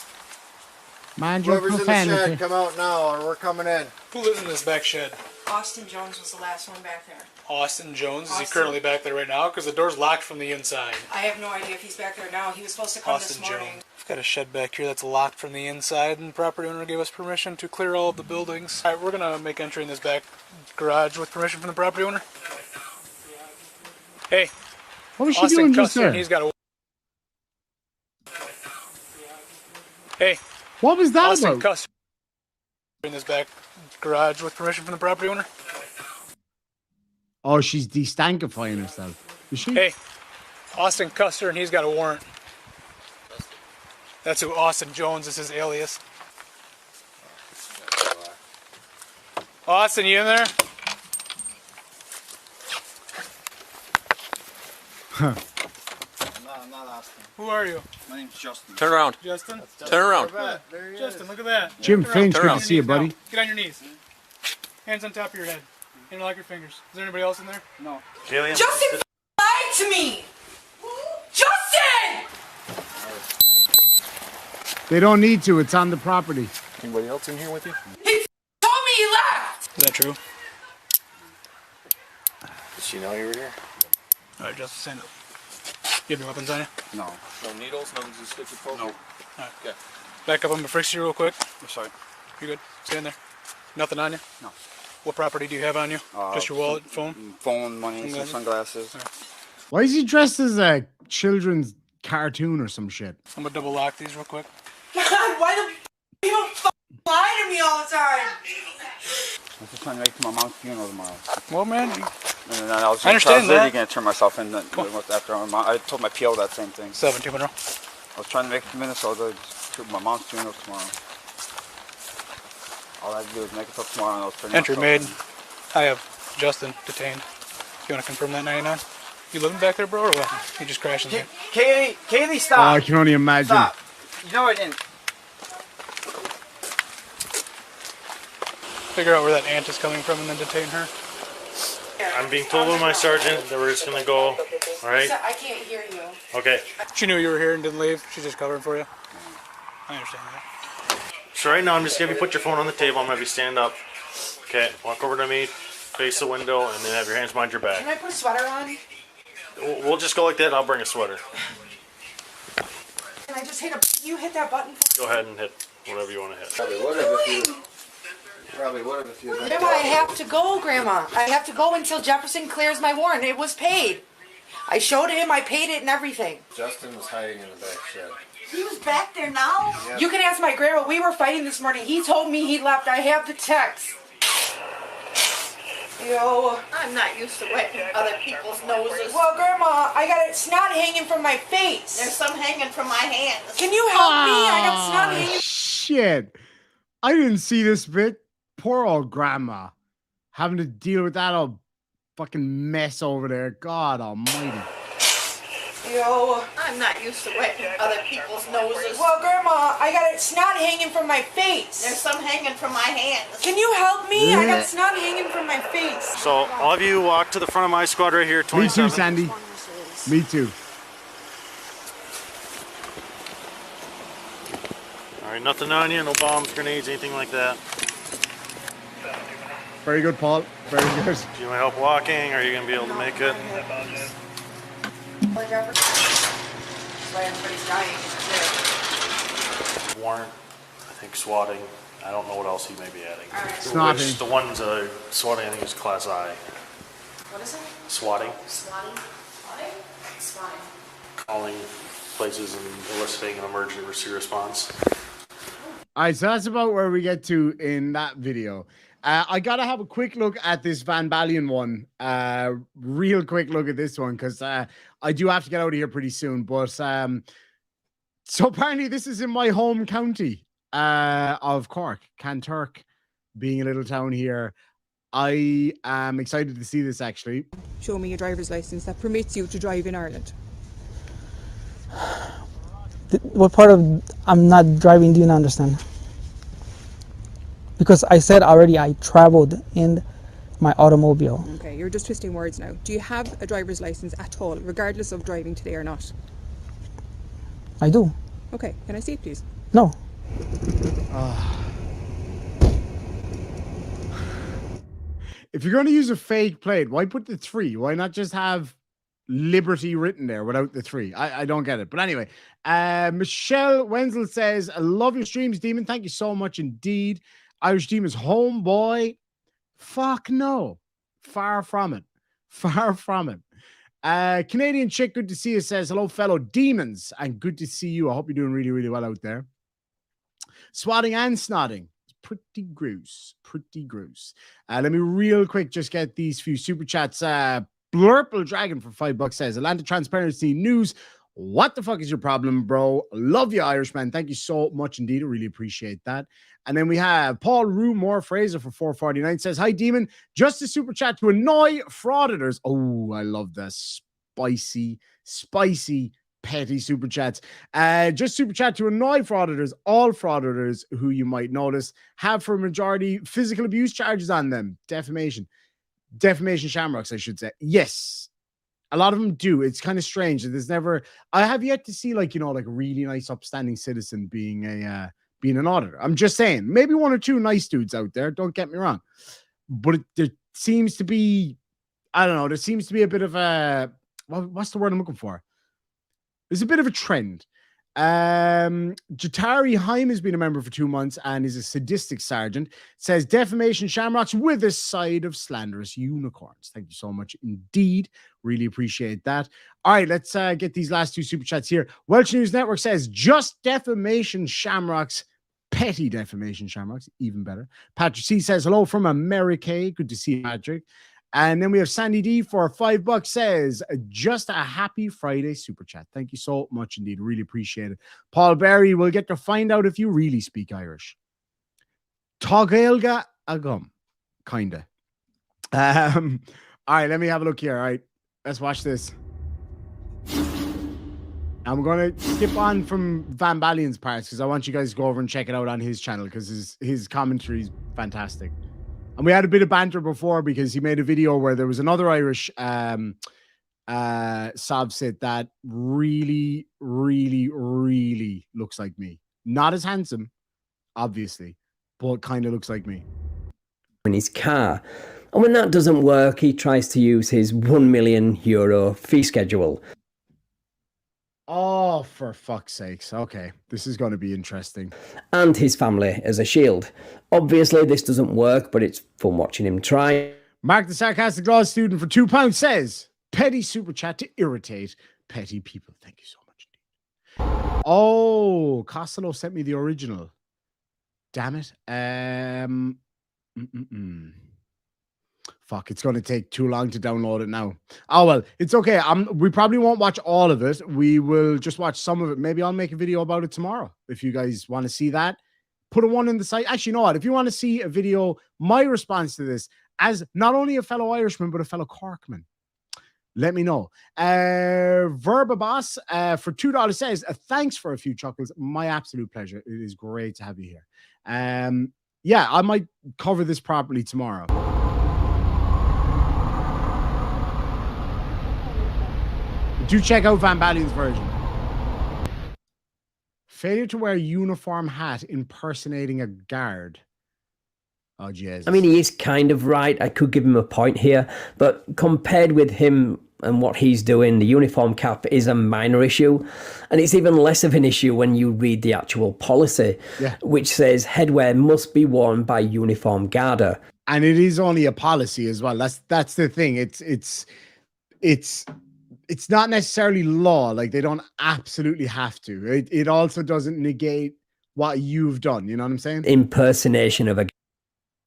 Mind your Whoever's in the profanity. shed, come out now, or we're coming in. Who lives in this back shed? Austin Jones was the last one back there. Austin Jones. Is he Austin. currently back there right now? Because the door's locked from the inside. I have no idea if he's back there now. He was supposed to come Austin this morning. Jones. We've got a shed back here that's locked from the inside, and the property owner gave us permission to clear all of the buildings. All right, we're gonna make entry in this back garage with permission from the property owner. Hey, What was she Austin doing just Custer, there? and he's got a. Hey, What was that Austin about? Custer in this back garage with permission from the property owner. Oh, she's destantifying herself. Is she? Hey, Austin Custer, and he's got a warrant. That's who Austin Jones is, his alias. Austin, you in there? Huh. No, I'm not Austin. Who are you? My name's Justin. Turn around. Justin? Turn around. There he Justin, is. look at that. Jim Look around. Finch, Turn good around. to see you, buddy. Get on your knees. Hands on top of your head. Interlock your fingers. Is there anybody else in there? No. Jillian? Justin lied to me! Justin! They don't need to. It's on the property. Anybody else in here with you? He told me he left! Is that true? Did she know you were here? Alright, Justin, stand up. You have your weapons on you? No. No needles, nothing to stick your poke? No. Alright. Okay. Back up, I'm gonna frisk you real quick. I'm sorry. You good? Stand there. Nothing on you? No. What property do you have on you? Just your wallet, phone? Phone, money, some sunglasses. Why is he dressed as a children's cartoon or some shit? I'm gonna double lock these real quick. God, why the you don't lie to me all the time? I'm just trying to make it to my mom's funeral tomorrow. Well, man, And then I was, I understand I was literally that. going to turn myself in after I told my PO that same thing. 7-2 Monroe. I was trying to make it to Minnesota to my mom's funeral tomorrow. All I had to do was make it up tomorrow and I was pretty Entry much made. open. I have Justin detained. You want to confirm that 99? You living back there, bro, or what? You just crashing there? Kaylee, stop. Oh, I can only imagine. Stop. You know I didn't. Figure out where that ant is coming from and then detain her. I'm being told by my sergeant that we're just gonna go. All right. I can't hear you. Okay. She knew you were here and didn't leave. She's just covering for you. I understand that. So right now I'm just gonna have you put your phone on the table. I'm gonna have you stand up. Okay. Walk over to me, face the window, and then have your hands behind your back. Can I put a sweater on? We'll just go like that. I'll bring a sweater. Can I just hit a... You hit that button for me? Go ahead and hit whatever you want to hit. Probably would have if you. Grandma, I have to go, Grandma. I have to go until Jefferson clears my warrant. It was paid. I showed him, I paid it and everything. Justin was hiding in the back shed. He was back there now? Yeah. You can ask my grandma. We were fighting this morning. He told me he left. I have the text. Yo. I'm not used to wetting other people's noses. Well, Grandma, I got snot hanging from my face. There's some hanging from my hands. Can you help me? I got snot hanging. Shit. I didn't see this bit. Poor old grandma having to deal with that old fucking mess over there. God almighty. Yo. I'm not used to wetting other people's noses. Well, Grandma, I got snot hanging from my face. There's some hanging from my hands. Can you help me? I got snot hanging from my face. So all of you walk to the front of my squad right here. 27. Me too, Sandy. Me too. All right, nothing on you. No bombs, grenades, anything like that. Very good, Paul. Very good. Do you want help walking? Are you gonna be able to make it? Why everybody's dying. Warrant, I think swatting. I don't know what else he may be adding. Snotting. Which the ones swatting I think is class I. What is it? Swatting. Swatting? Swatting? Swatting. Calling places and eliciting an emergency response. All right, so that's about where we get to in that video. I gotta have a quick look at this Van Balen one. Real quick look at this one because I do have to get out of here pretty soon. But so apparently this is in my home county of Cork, Kanturk, being a little town here. I am excited to see this actually. Show me a driver's license that permits you to drive in Ireland. What part of I'm not driving do you not understand? Because I said already I traveled in my automobile. Okay, you're just twisting words now. Do you have a driver's license at all, regardless of driving today or not? I do. Okay, can I see it, please? No. If you're going to use a fake plate, why put the 3? Why not just have Liberty written there without the 3? I don't get it. But anyway, Michelle Wenzel says, I love your streams, Demon. Thank you so much indeed. Irish Demon's homeboy. Fuck no. Far from it. Far from it. Canadian chick, good to see you, says, hello, fellow demons, and good to see you. I hope you're doing really, really well out there. Swatting and snotting. Pretty gross. Pretty gross. Let me real quick just get these few super chats. Blurple Dragon for $5 says, Atlanta Transparency News. What the fuck is your problem, bro? Love you, Irishman. Thank you so much indeed. I really appreciate that. And then we have Paul Rumore Fraser for $4.49 says, hi, Demon. Just a super chat to annoy frauditors. Oh, I love the spicy, petty super chats. Just super chat to annoy frauditors. All frauditors who you might notice have for a majority physical abuse charges on them. Defamation shamrocks, I should say. Yes. A lot of them do. It's kind of strange. I have yet to see like a really nice upstanding citizen being an auditor. I'm just saying, maybe one or two nice dudes out there. Don't get me wrong. But there seems to be, I don't know, there seems to be a bit of a, what's the word I'm looking for? There's a bit of a trend. Jatari Haim has been a member for 2 months and is a sadistic sergeant. Says defamation shamrocks with a side of slanderous unicorns. Thank you so much indeed. Really appreciate that. All right, let's get these last 2 super chats here. Welsh News Network says just defamation shamrocks, petty defamation shamrocks, even better. Patrick C says hello from America. Good to see you, Patrick. And then we have Sandy D for $5 says, just a happy Friday super chat. Thank you so much indeed. Really appreciate it. Paul Berry, we'll get to find out if you really speak Irish. Togailga agum. Kinda. All right, let me have a look here. All right. let's watch this. I'm going to skip on from Van Balion's parts because I want you guys to go over and check it out on his channel because his commentary is fantastic. And we had a bit of banter before because he made a video where there was another Irish Sobsit that really, really, really looks like me. Not as handsome, obviously, but kind of looks like me. In his car. And when that doesn't work, he tries to use his €1 million fee schedule. Oh, for fuck's sakes. Okay, this is going to be interesting. And his family as a shield. Obviously, this doesn't work, but it's fun watching him try. Mark the Sarcastic Law student for £2 says, petty super chat to irritate petty people. Thank you so much indeed. Oh, Costello sent me the original. Damn it. Fuck, it's going to take too long to download it now. Oh, well, it's okay. We probably won't watch all of it. We will just watch some of it. Maybe I'll make a video about it tomorrow. If you guys want to see that, put a one in the site. Actually, you know what? If you want to see a video, my response to this, as not only a fellow Irishman, but a fellow Corkman, let me know. Verba Boss for $2 says, thanks for a few chuckles. My absolute pleasure. It is great to have you here. Yeah, I might cover this properly tomorrow. Do check out Van Balion's version. Failure to wear a uniform hat impersonating a guard. Oh, Jesus. I mean, he is kind of right. I could give him a point here. But compared with him and what he's doing, the uniform cap is a minor issue. And it's even less of an issue when you read the actual policy, which says headwear must be worn by uniform guarder. And it is only a policy as well. That's the thing. It's not necessarily law. Like, they don't absolutely have to. It also doesn't negate what you've done. You know what I'm saying? Impersonation of a...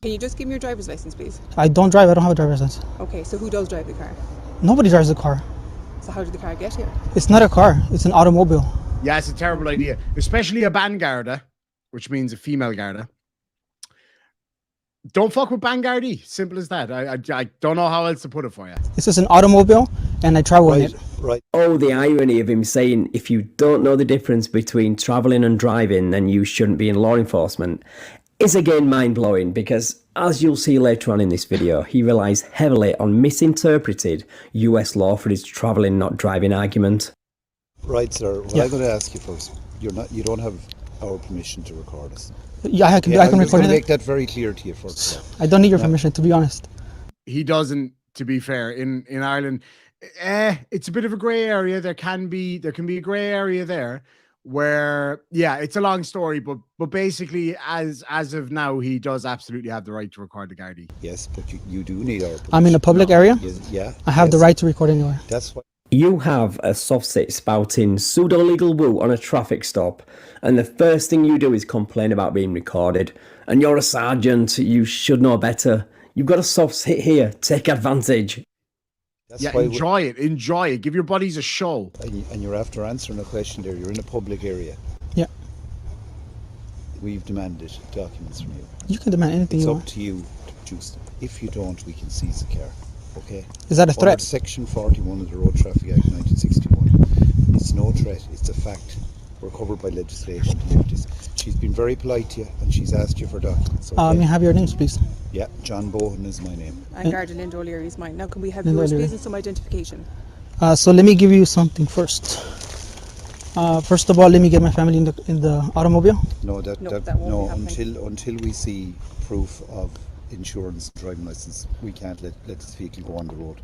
Can you just give me your driver's license, please? I don't drive. I don't have a driver's license. Okay, so who does drive the car? Nobody drives the car. So how did the car get here? It's not a car. It's an automobile. Yeah, it's a terrible idea. Especially a bangarda, which means a female garda. Don't fuck with Bangardi. Simple as that. I don't know how else to put it for you. This is an automobile, and I travel in it. Right. Oh, the irony of him saying, if you don't know the difference between travelling and driving, then you shouldn't be in law enforcement, is again mind-blowing, because as you'll see later on in this video, he relies heavily on misinterpreted US law for his travelling, not driving argument. Right, sir. What I'm going to ask you first, you don't have our permission to record us. Yeah, I can I'm record to it. make that very clear to you first. I don't need your permission, to be honest. He doesn't, to be fair. In Ireland, it's a bit of a grey area. There can be a grey area there where, yeah, it's a long story, but basically, as of now, he does absolutely have the right to record the Gardaí. Yes, but you do need our permission. I'm in a public area. Yeah. I have the right to record anywhere. That's what. You have a softset spouting pseudo-legal woo on a traffic stop, and the first thing you do is complain about being recorded. And you're a sergeant, you should know better. You've got a soft sit here, take advantage. That's yeah, enjoy it. Give your buddies a show. And you're after answering a question there. You're in a public area. Yeah. We've demanded documents from you. You can demand anything you want. It's up to you to produce them. If you don't, we can seize the car. Okay. Is that a threat? Under Section 41 of the Road Traffic Act 1961. It's no threat. It's a fact. We're covered by legislation to lift this. She's been very polite to you, and she's asked you for documents. Okay? May I have your names, please? Yeah, John Bohan is my name. And Garda Lind O'Leary is mine. Now, can we have Lind yours, O'Leary. please, and some identification? So let me give you something first. First of all, let me get my family in the automobile. No, that won't be happening. Until we see proof of insurance and driving license, we can't let this vehicle go on the road.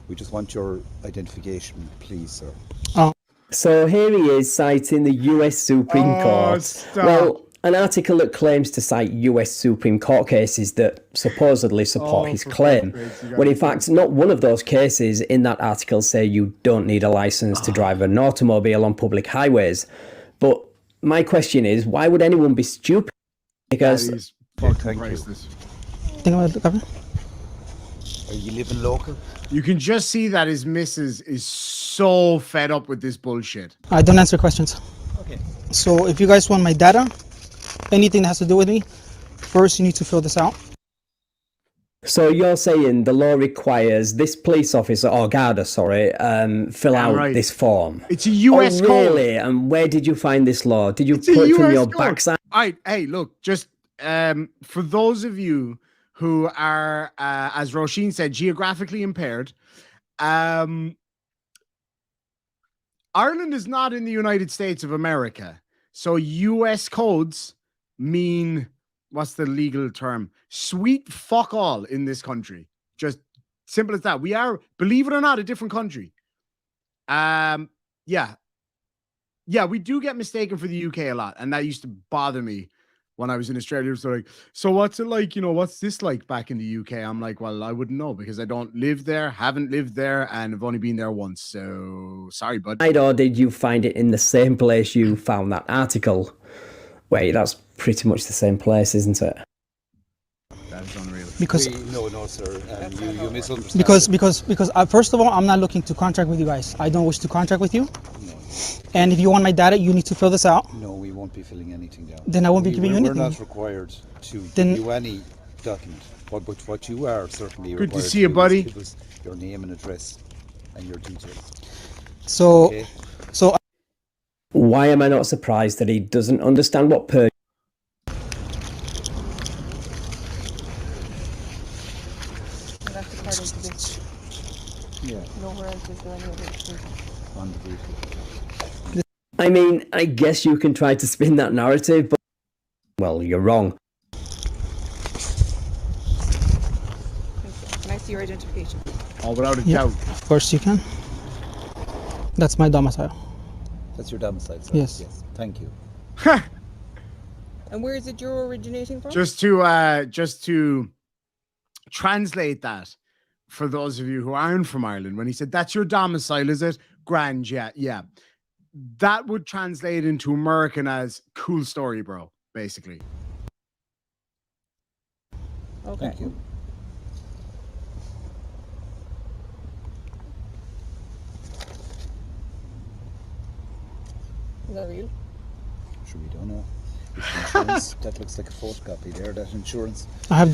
We just want your identification, please, sir. Oh. So here he is citing the US Supreme Court. Stop. Well, an article that claims to cite US Supreme Court cases that supposedly support his claim, when in fact not one of those cases in that article say you don't need a license to drive an automobile on public highways. But my question is, why would anyone be stupid? Because fucking priceless. Think about the government. Are you living local? You can just see that his missus is so fed up with this bullshit. I don't answer questions. Okay. So if you guys want my data, anything that has to do with me, first you need to fill this out. So you're saying the law requires this police officer, or guarder, sorry, fill out right. this form? It's a US oh, code. really? And where did you find this law? Did you It's a pull it from US your code. backside? All right, hey, look, just for those of you who are, as Roisin said, geographically impaired, Ireland is not in the United States of America. So US codes mean, what's the legal term? Sweet fuck all in this country. Just simple as that. We are, believe it or not, a different country. Yeah, we do get mistaken for the UK a lot, and that used to bother me when I was in Australia. It was like, so what's it like? You know, what's this like back in the UK? I'm like, well, I wouldn't know because I don't live there, haven't lived there, and have only been there once. So sorry, bud. Or did you find it in the same place you found that article? Wait, that's pretty much the same place, isn't it? That is unreal. Because No, sir. You misunderstand. Because first of all, I'm not looking to contract with you guys. I don't wish to contract with you. And if you want my data, you need to fill this out. No, we won't be filling anything down. Then I won't be giving you anything. We're not required to give you any document. But what you are certainly Good required to see you, buddy. Give us your name and address and your details. So, okay? Why am I not surprised that he doesn't understand what perjury? That's according to this. Yeah. Nowhere else is there any other exclusion. On the vehicle. I mean, I guess you can try to spin that narrative, but well, you're wrong. Can I see your identification? Oh, without a Yeah, doubt. of course you can. That's my domicile. That's your domicile, sir? Yes. Yes. Thank you. And where is it you're originating from? Just to translate that for those of you who aren't from Ireland, when he said that's your domicile, is it? Grand, yeah. That would translate into American as cool story, bro, basically. Okay. Thank you. Is that real? Sure, we don't know. It's insurance. That looks like a photocopy there, that insurance. I have.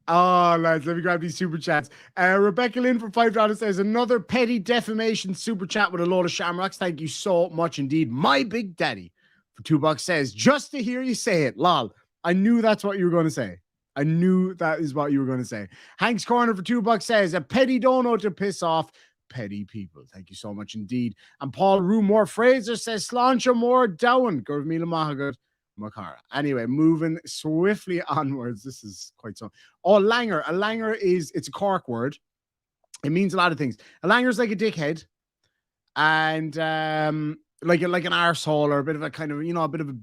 Oh, lads, let me grab these super chats. Rebecca Lynn for $5 says, another petty defamation super chat with a load of shamrocks. Thank you so much indeed. My Big Daddy for $2 says, just to hear you say it. Lol. I knew that's what you were going to say. I knew that is what you were going to say. Hank's Corner for $2 says, a petty dono to piss off petty people. Thank you so much indeed. And Paul Rumore Fraser says, Sláinte more down. Gurv Mila Mahagad. Makara. Anyway, moving swiftly onwards. This is quite so. Oh, langer. A langer it's a Cork word. It means a lot of things. A langer is like a dickhead, and like an arsehole or a bit of a kind of, you know, a bit of a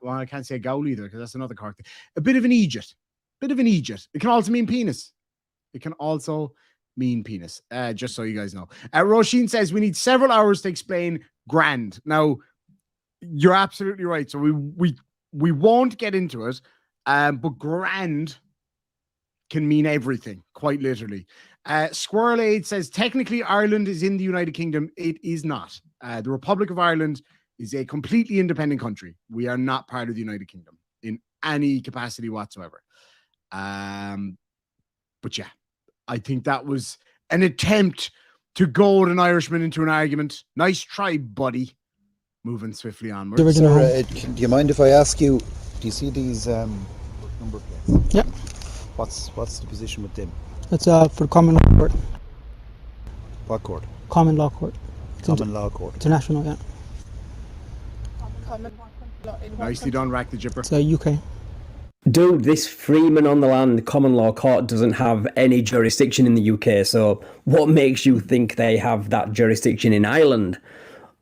well, I can't say a gowl either because that's another Cork thing. A bit of an Egypt. It can also mean penis. Just so you guys know. Roisin says we need several hours to explain grand. Now, you're absolutely right. So we won't get into it, but grand can mean everything, quite literally. Squirrel Aid says technically Ireland is in the United Kingdom. It is not. The Republic of Ireland is a completely independent country. We are not part of the United Kingdom in any capacity whatsoever. But yeah, I think that was an attempt to goad an Irishman into an argument. Nice try, buddy. Moving swiftly onward. Sir, do you mind if I ask you, do you see these number plates? Yeah. What's the position with them? It's for common law court. What court? Common law court. Common law court. International, yeah. Common law in Nicely done, Rack the Jipper. It's UK. Dude, this Freeman on the land common law court doesn't have any jurisdiction in the UK, so what makes you think they have that jurisdiction in Ireland?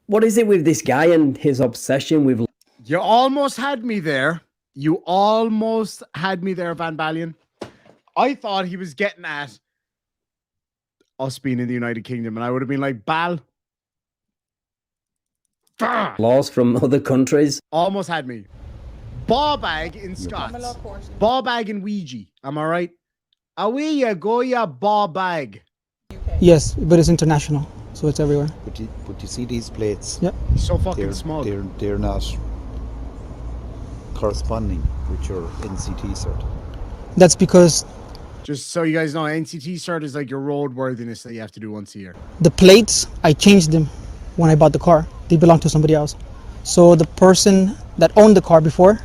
What is it with this guy and his obsession with... You almost had me there. Van Balian. I thought he was getting at us being in the United Kingdom, and I would have been like, Bal. laws from other countries? Almost had me. Bawbag in Scots. Bawbag in Ouija. Am I right? Away you go, ya Bawbag. Yes, but it's international, so it's everywhere. But you see these plates? Yep. So fucking small. They're not corresponding with your NCT cert. That's because Just so you guys know, NCT cert is like your roadworthiness that you have to do once a year. The plates, I changed them when I bought the car. They belong to somebody else. So the person that owned the car before,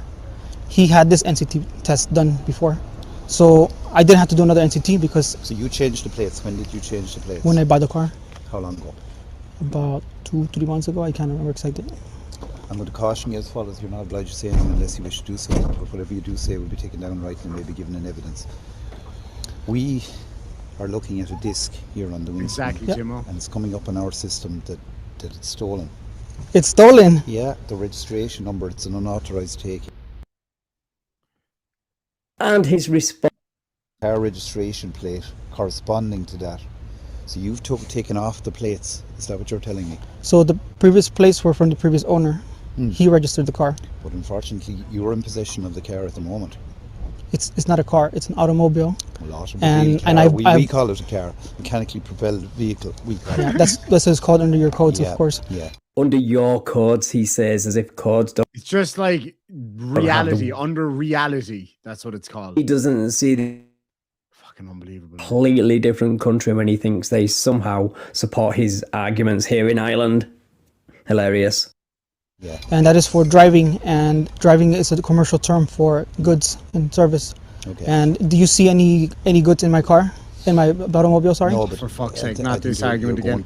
he had this NCT test done before. So I didn't have to do another NCT because... So you changed the plates. When did you change the plates? When I bought the car. How long ago? About 2-3 months ago. I can't remember exactly. I'm going to caution you as follows. You're not obliged to say anything unless you wish to do so. But whatever you do say will be taken down right and may be given in evidence. We are looking at a disc here on the windscreen. Exactly, Jimmo. And it's coming up on our system that it's stolen. It's stolen? Yeah, the registration number, it's an unauthorized take. And his response. Car registration plate corresponding to that. So you've taken off the plates. Is that what you're telling me? So the previous plates were from the previous owner. He registered the car. But unfortunately, you're in possession of the car at the moment. It's not a car, it's an automobile. Well, automobile car. We call it a car, mechanically propelled vehicle. We call yeah, it. that's what it's called under your codes, Yeah, of course. Yeah. Under your codes, he says, as if codes don't... It's just like reality, under reality. That's what it's called. He doesn't see the fucking unbelievable. Completely different country when he thinks they somehow support his arguments here in Ireland. Hilarious. Yeah. And that is for driving, and driving is a commercial term for goods and service. Okay. And do you see any goods in my car? In my automobile, sorry? No, but for fuck's sake, not this argument again.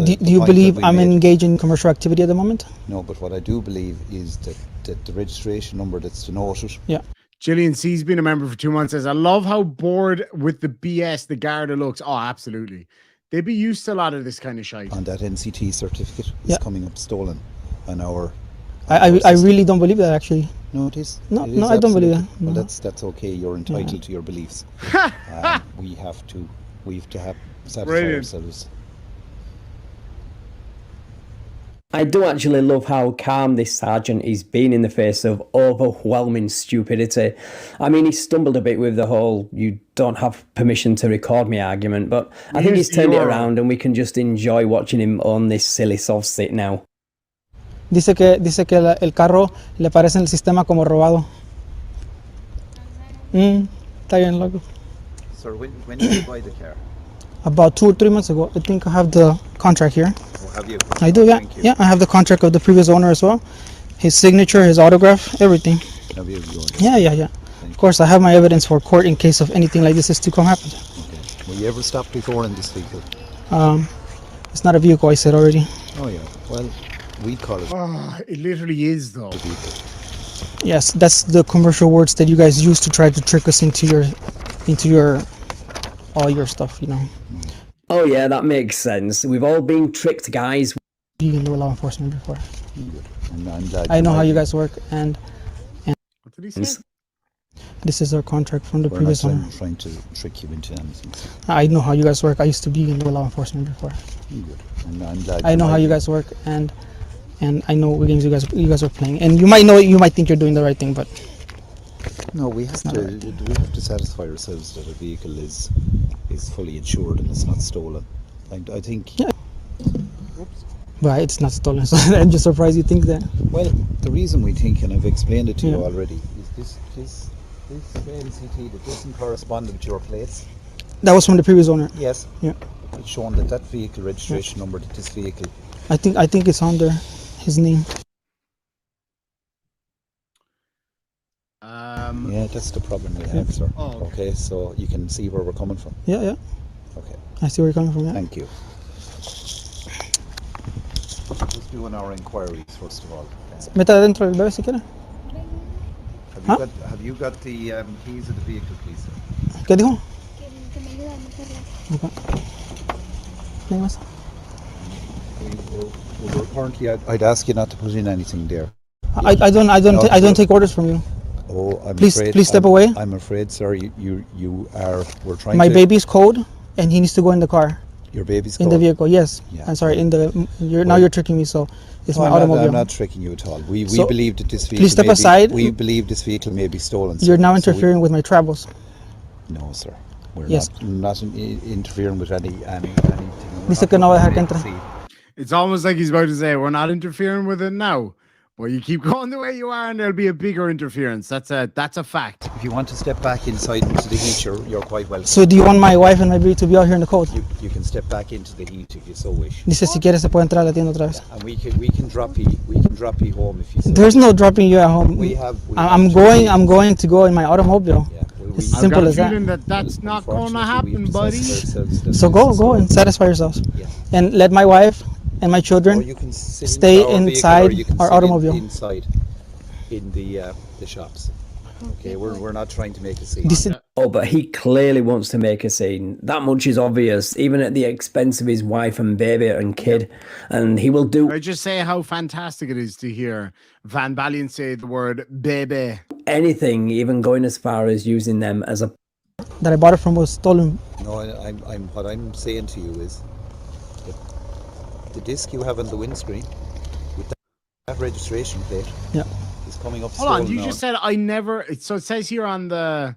Do you believe I'm engaged in commercial activity at the moment? No, but what I do believe is that the registration number that's denoted. Yeah. Gillian C's been a member for 2 months, says, I love how bored with the BS the Garda looks. Oh, absolutely. They'd be used to a lot of this kind of shite. And that NCT certificate is coming up stolen on our... I really don't believe that, actually. No, it is. No, it is no, I don't believe that. Well, No. that's okay. You're entitled to your beliefs. we have to satisfy Brilliant. ourselves. I do actually love how calm this sergeant is being in the face of overwhelming stupidity. I mean, he stumbled a bit with the whole "you don't have permission to record me" argument, but I think he's turned it around and we can just enjoy watching him own this silly soft sit now. Dice que el carro le parece en el sistema como robado. Está bien, loco. Sir, when did you buy the car? About 2 or 3 months ago. I think I have the contract here. Oh, have you? I do, yeah. Yeah, I have the contract of the previous owner as well. His signature, his autograph, everything. Have you? Yeah. Of course, I have my evidence for court in case of anything like this is to come happen. Okay. Were you ever stopped before in this vehicle? It's not a vehicle, I said already. Oh yeah. Well, we call it. Oh, it literally is, though. Yes, that's the commercial words that you guys use to try to trick us into your all your stuff, you know. Oh yeah, that makes sense. We've all been tricked, guys. Being in law enforcement before. Good. And I'm glad I know how you guys work, and what did he say? This is our contract from the previous owner. We're not trying to trick you into anything. I know how you guys work. I used to be in law enforcement before. Good. And I'm glad. I know how you guys work, and I know what games you guys are playing. And you might think you're doing the right thing, but no, we have to satisfy ourselves that a vehicle is fully insured and it's not stolen. I think. Yeah. Oops. But it's not stolen, so I'm just surprised you think that. Well, the reason we think, and I've explained it to you already, is this NCT that doesn't correspond with your plates. That was from the previous owner. Yes. Yeah. It's shown that vehicle registration number that this vehicle. I think it's under his name. Yeah, that's the problem we have, sir. Oh. Okay, so you can see where we're coming from. Yeah. Okay. I see where you're coming from. Yeah. Thank you. Just doing our inquiries first of all. Meta adentro del bebé si quiere. Have you got the keys of the vehicle, please, sir? ¿Qué dijo? Okay. ¿Qué más? Currently, I'd ask you not to put in anything there. I don't take orders from you. Oh, I'm please afraid. Please step away. I'm afraid, sir. You are. We're trying. My baby's cold, and he needs to go in the car. Your baby's in the vehicle. Yes. Yeah. I'm sorry. Now you're tricking me. So it's my automobile. I'm not tricking you at all. We believe that this vehicle. Please step aside. We believe this vehicle may be stolen. You're now interfering with my travels. No, sir. We're not interfering with anything. Dice que no va a dejar que entre. It's almost like he's about to say, we're not interfering with it now, Well, you keep going the way you are, and there'll be a bigger interference. That's a fact. If you want to step back inside into the heat, you're quite welcome. So do you want my wife and my baby to be out here in the cold? You can step back into the heat if you so wish. Dice si quieres se puede entrar a la tienda otra vez. And we can drop you home if you so There's no dropping you at home. I'm going to go in my automobile. It's simple as that. I've got a feeling that's not going to happen, buddy. So go and satisfy yourselves, and let my wife and my children stay inside our automobile. Inside in the shops. Okay, we're not trying to make a scene. Oh, but he clearly wants to make a scene. That much is obvious, even at the expense of his wife and baby and kid. And he will do. I just say how fantastic it is to hear Van Balen say the word baby. Anything, even going as far as using them as a. That I bought it from was stolen. No, what I'm saying to you is the disc you have on the windscreen with that registration plate. Yeah. Is coming up. Hold on, you just said I never. So it says here on the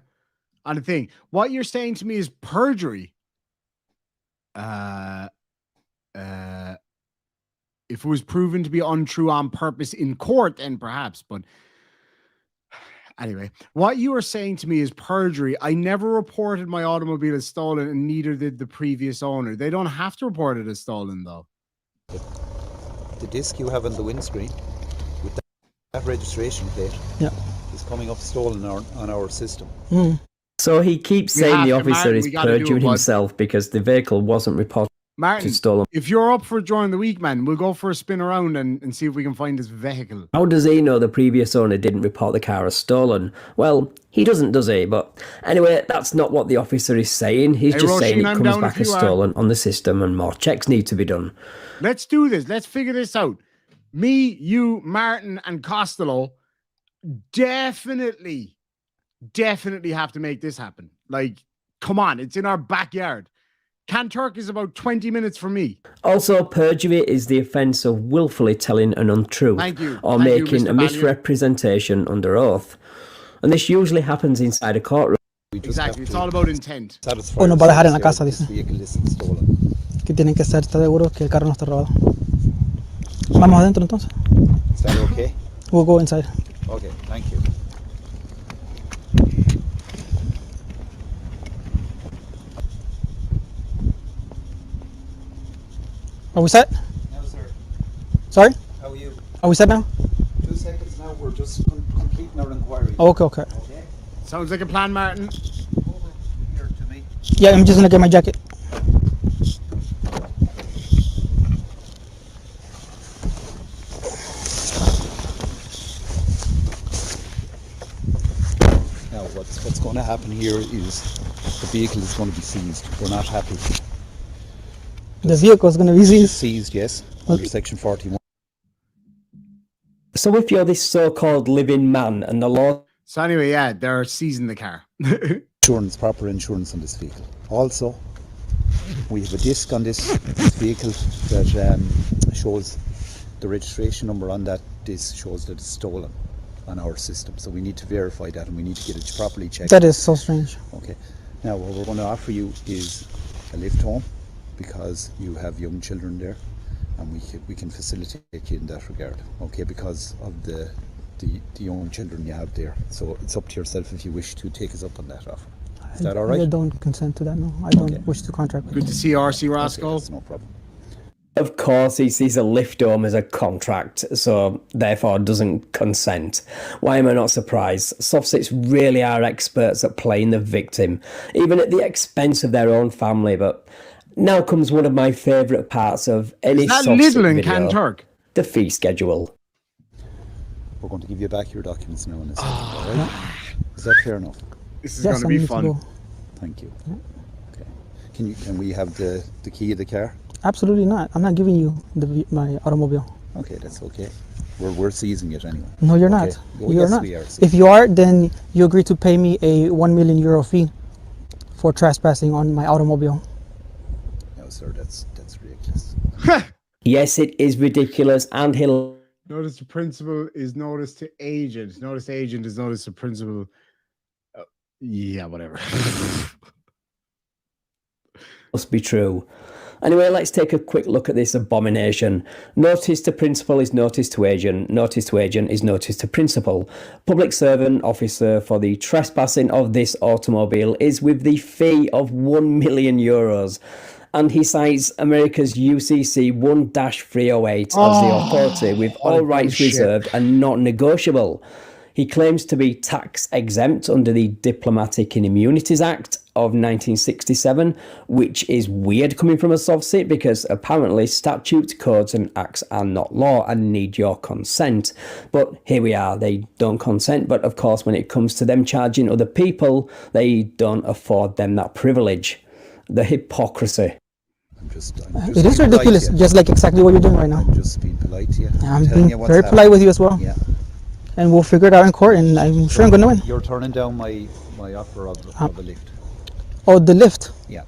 thing. What you're saying to me is perjury. If it was proven to be untrue on purpose in court, then perhaps. But anyway, what you are saying to me is perjury. I never reported my automobile as stolen, and neither did the previous owner. They don't have to report it as stolen, though. The disc you have on the windscreen with that registration plate is coming up stolen on our system. So he keeps saying the officer is perjured himself because the vehicle wasn't reported Martin, to stolen. If you're up for it during the week, man, we'll go for a spin around and see if we can find this vehicle. How does he know the previous owner didn't report the car as stolen? Well, he doesn't, does he? But anyway, that's not what the officer is saying. He's just saying it comes back as stolen on the system and more checks need to be done. Let's do this. Let's figure this out. Me, you, Martin, and Costello definitely have to make this happen. Like, come on, it's in our backyard. Kanturk is about 20 minutes from me. Also, perjury is the offence of willfully telling an untruth or making a misrepresentation under oath. And this usually happens inside a courtroom. Exactly, it's all about intent. O nos va a dejar en la casa, dice. Que tienen que estar seguros que el carro no está robado. Vamos adentro entonces. Is that okay? We'll go inside. Okay, thank you. Are we set? No, sir. Sorry? How are you? Are we set now? 2 seconds now. We're just completing our inquiry. Okay. Sounds like a plan, Martin. Over here to me. Yeah, I'm just gonna get my jacket. Now, what's going to happen here is the vehicle is going to be seized. We're not happy. The vehicle is going to be seized? Seized, yes, under Section 41. So if you're this so-called living man and the law... So anyway, yeah, they're seizing the car. Proper insurance on this vehicle. Also, we have a disc on this vehicle that shows the registration number on that disc shows that it's stolen on our system. So we need to verify that and we need to get it properly checked. That is so strange. Okay. Now, what we're going to offer you is a lift home because you have young children there, and we can facilitate you in that regard. Okay, because of the young children you have there. So it's up to yourself if you wish to take us up on that offer. Is that all right? I don't consent to that, no. I don't wish to contract with Good to see RC Roscoe. Okay, that's no problem. Of course, he sees a lift home as a contract, so therefore doesn't consent. Why am I not surprised? Softsits really are experts at playing the victim, even at the expense of their own family. But now comes one of my favourite parts of any Softsits video, Kanturk? the fee schedule. We're going to give you back your documents now in a second, all right? Is that fair enough? This is going to be fun. Thank you. Okay. Can we have the key of the car? Absolutely not. I'm not giving you my automobile. Okay, that's okay. We're seizing it anyway. No, you're not. Okay. Oh, You're yes, not. we are. If you are, then you agree to pay me a €1 million fee for trespassing on my automobile. No, sir, that's ridiculous. Yes, it is ridiculous, and he'll... Notice to principal is notice to agent. Notice to agent is notice to principal. Yeah, whatever. must be true. Anyway, let's take a quick look at this abomination. Notice to principal is notice to agent. Notice to agent is notice to principal. Public servant officer for the trespassing of this automobile is with the fee of €1 million. And he cites America's UCC 1-308 as the authority with all rights reserved and not negotiable. He claims to be tax exempt under the Diplomatic and Immunities Act of 1967, which is weird coming from a soft seat because apparently statutes, codes and acts are not law and need your consent. But here we are, they don't consent, but of course when it comes to them charging other people, they don't afford them that privilege. The hypocrisy. It is ridiculous, just like exactly what you're doing right now. I'm just being polite to you. I'm being very polite with you as well. Yeah. And we'll figure it out in court, and I'm sure I'm going to win. You're turning down my offer of the lift. Oh, the lift? Yeah.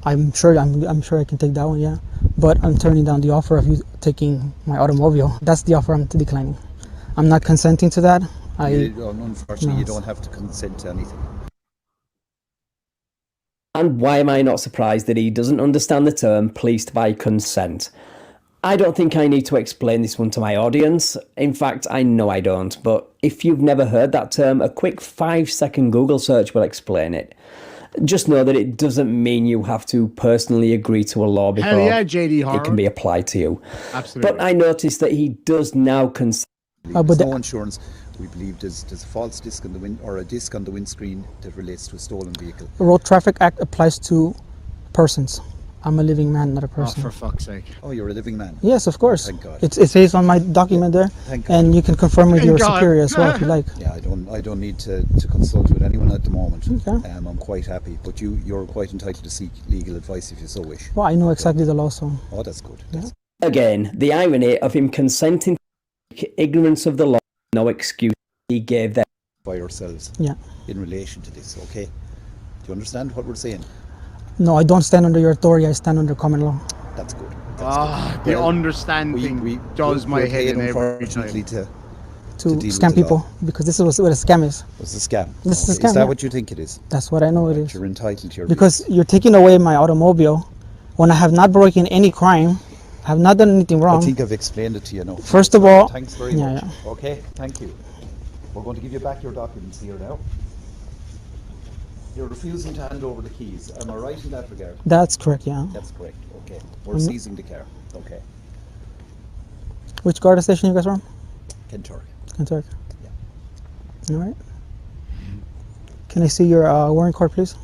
I'm sure I can take that one, yeah. But I'm turning down the offer of you taking my automobile. That's the offer I'm declining. I'm not consenting to that. Unfortunately, you don't have to consent to anything. And why am I not surprised that he doesn't understand the term policed by consent? I don't think I need to explain this one to my audience. In fact, I know I don't, but if you've never heard that term, a quick 5-second Google search will explain it. Just know that it doesn't mean you have to personally agree to a law before it can be applied to you. Absolutely. But I noticed that he does now consent. There's no insurance. We believe there's a false disc on the or a disc on the windscreen that relates to a stolen vehicle. The Road Traffic Act applies to persons. I'm a living man, not a person. Oh, for fuck's sake. Oh, you're a living man? Yes, of course. Thank God. It says on my document there, and you can confirm with your superior as well if you like. Yeah, I don't need to consult with anyone at the moment. Okay. I'm quite happy, but you're quite entitled to seek legal advice if you so wish. Well, I know exactly the law, so. Oh, that's good. Yeah. Again, the irony of him consenting to ignorance of the law, no excuse he gave them. By ourselves. Yeah. In relation to this, okay? Do you understand what we're saying? No, I don't stand under your authority, I stand under common law. That's good. The understanding does my head in every time. To scam people, because this is what a scam is. It's a scam. This is a scam. Is that what you think it is? That's what I know it is. You're entitled to your because you're taking away my automobile when I have not broken any crime, have not done anything wrong. I think I've explained it to you now. First of all, thanks very much. Yeah. Okay, thank you. We're going to give you back your documents here now. You're refusing to hand over the keys. Am I right in that regard? That's correct, yeah. That's correct, okay. We're seizing the car, okay. Which guard station you guys from? Kenturk. Kenturk. Yeah. All right. Can I see your warrant card, please?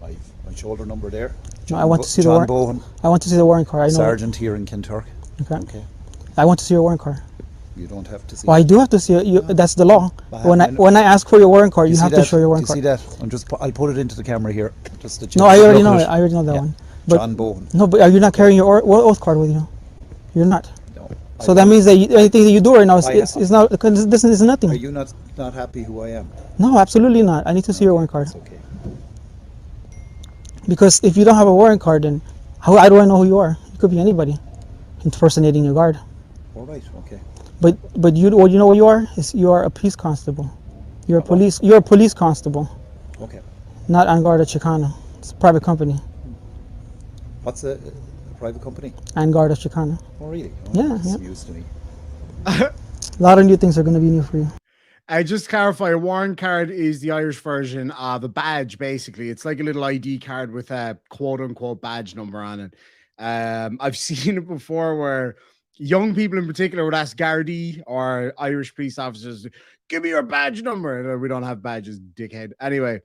I've my shoulder number there. No, I want to see the warrant. warrant. I want to see the warrant card. I know. Sergeant here in Kenturk. Okay. I want to see your warrant card. You don't have to see. Well, I do have to see it. That's the law. When I ask for your warrant card, you have to show your warrant card. You see that? I'll put it into the camera here. Just to no, I already know it. I already know that one. But, John Bowen. No, but are you not carrying your oath card with you? You're not. No. So that means that anything that you do right now is not. This is nothing. Are you not happy who I am? No, absolutely not. I need to see your warrant card. Okay. Because if you don't have a warrant card, then how do I know who you are? You could be anybody impersonating your guard. All right. Okay. But you know what you are? You are a police constable. You're a police. You're a police constable. Okay. Not Angarda Chicana. It's a private company. What's a private company? Angarda Chicana. Oh really? Oh, yeah. That's news to me. A lot of new things are going to be new for you. Just to clarify, a warrant card is the Irish version of a badge. Basically, it's like a little ID card with a quote-unquote badge number on it. I've seen it before where young people in particular would ask Gardaí or Irish police officers, give me your badge number. We don't have badges, dickhead. Anyway,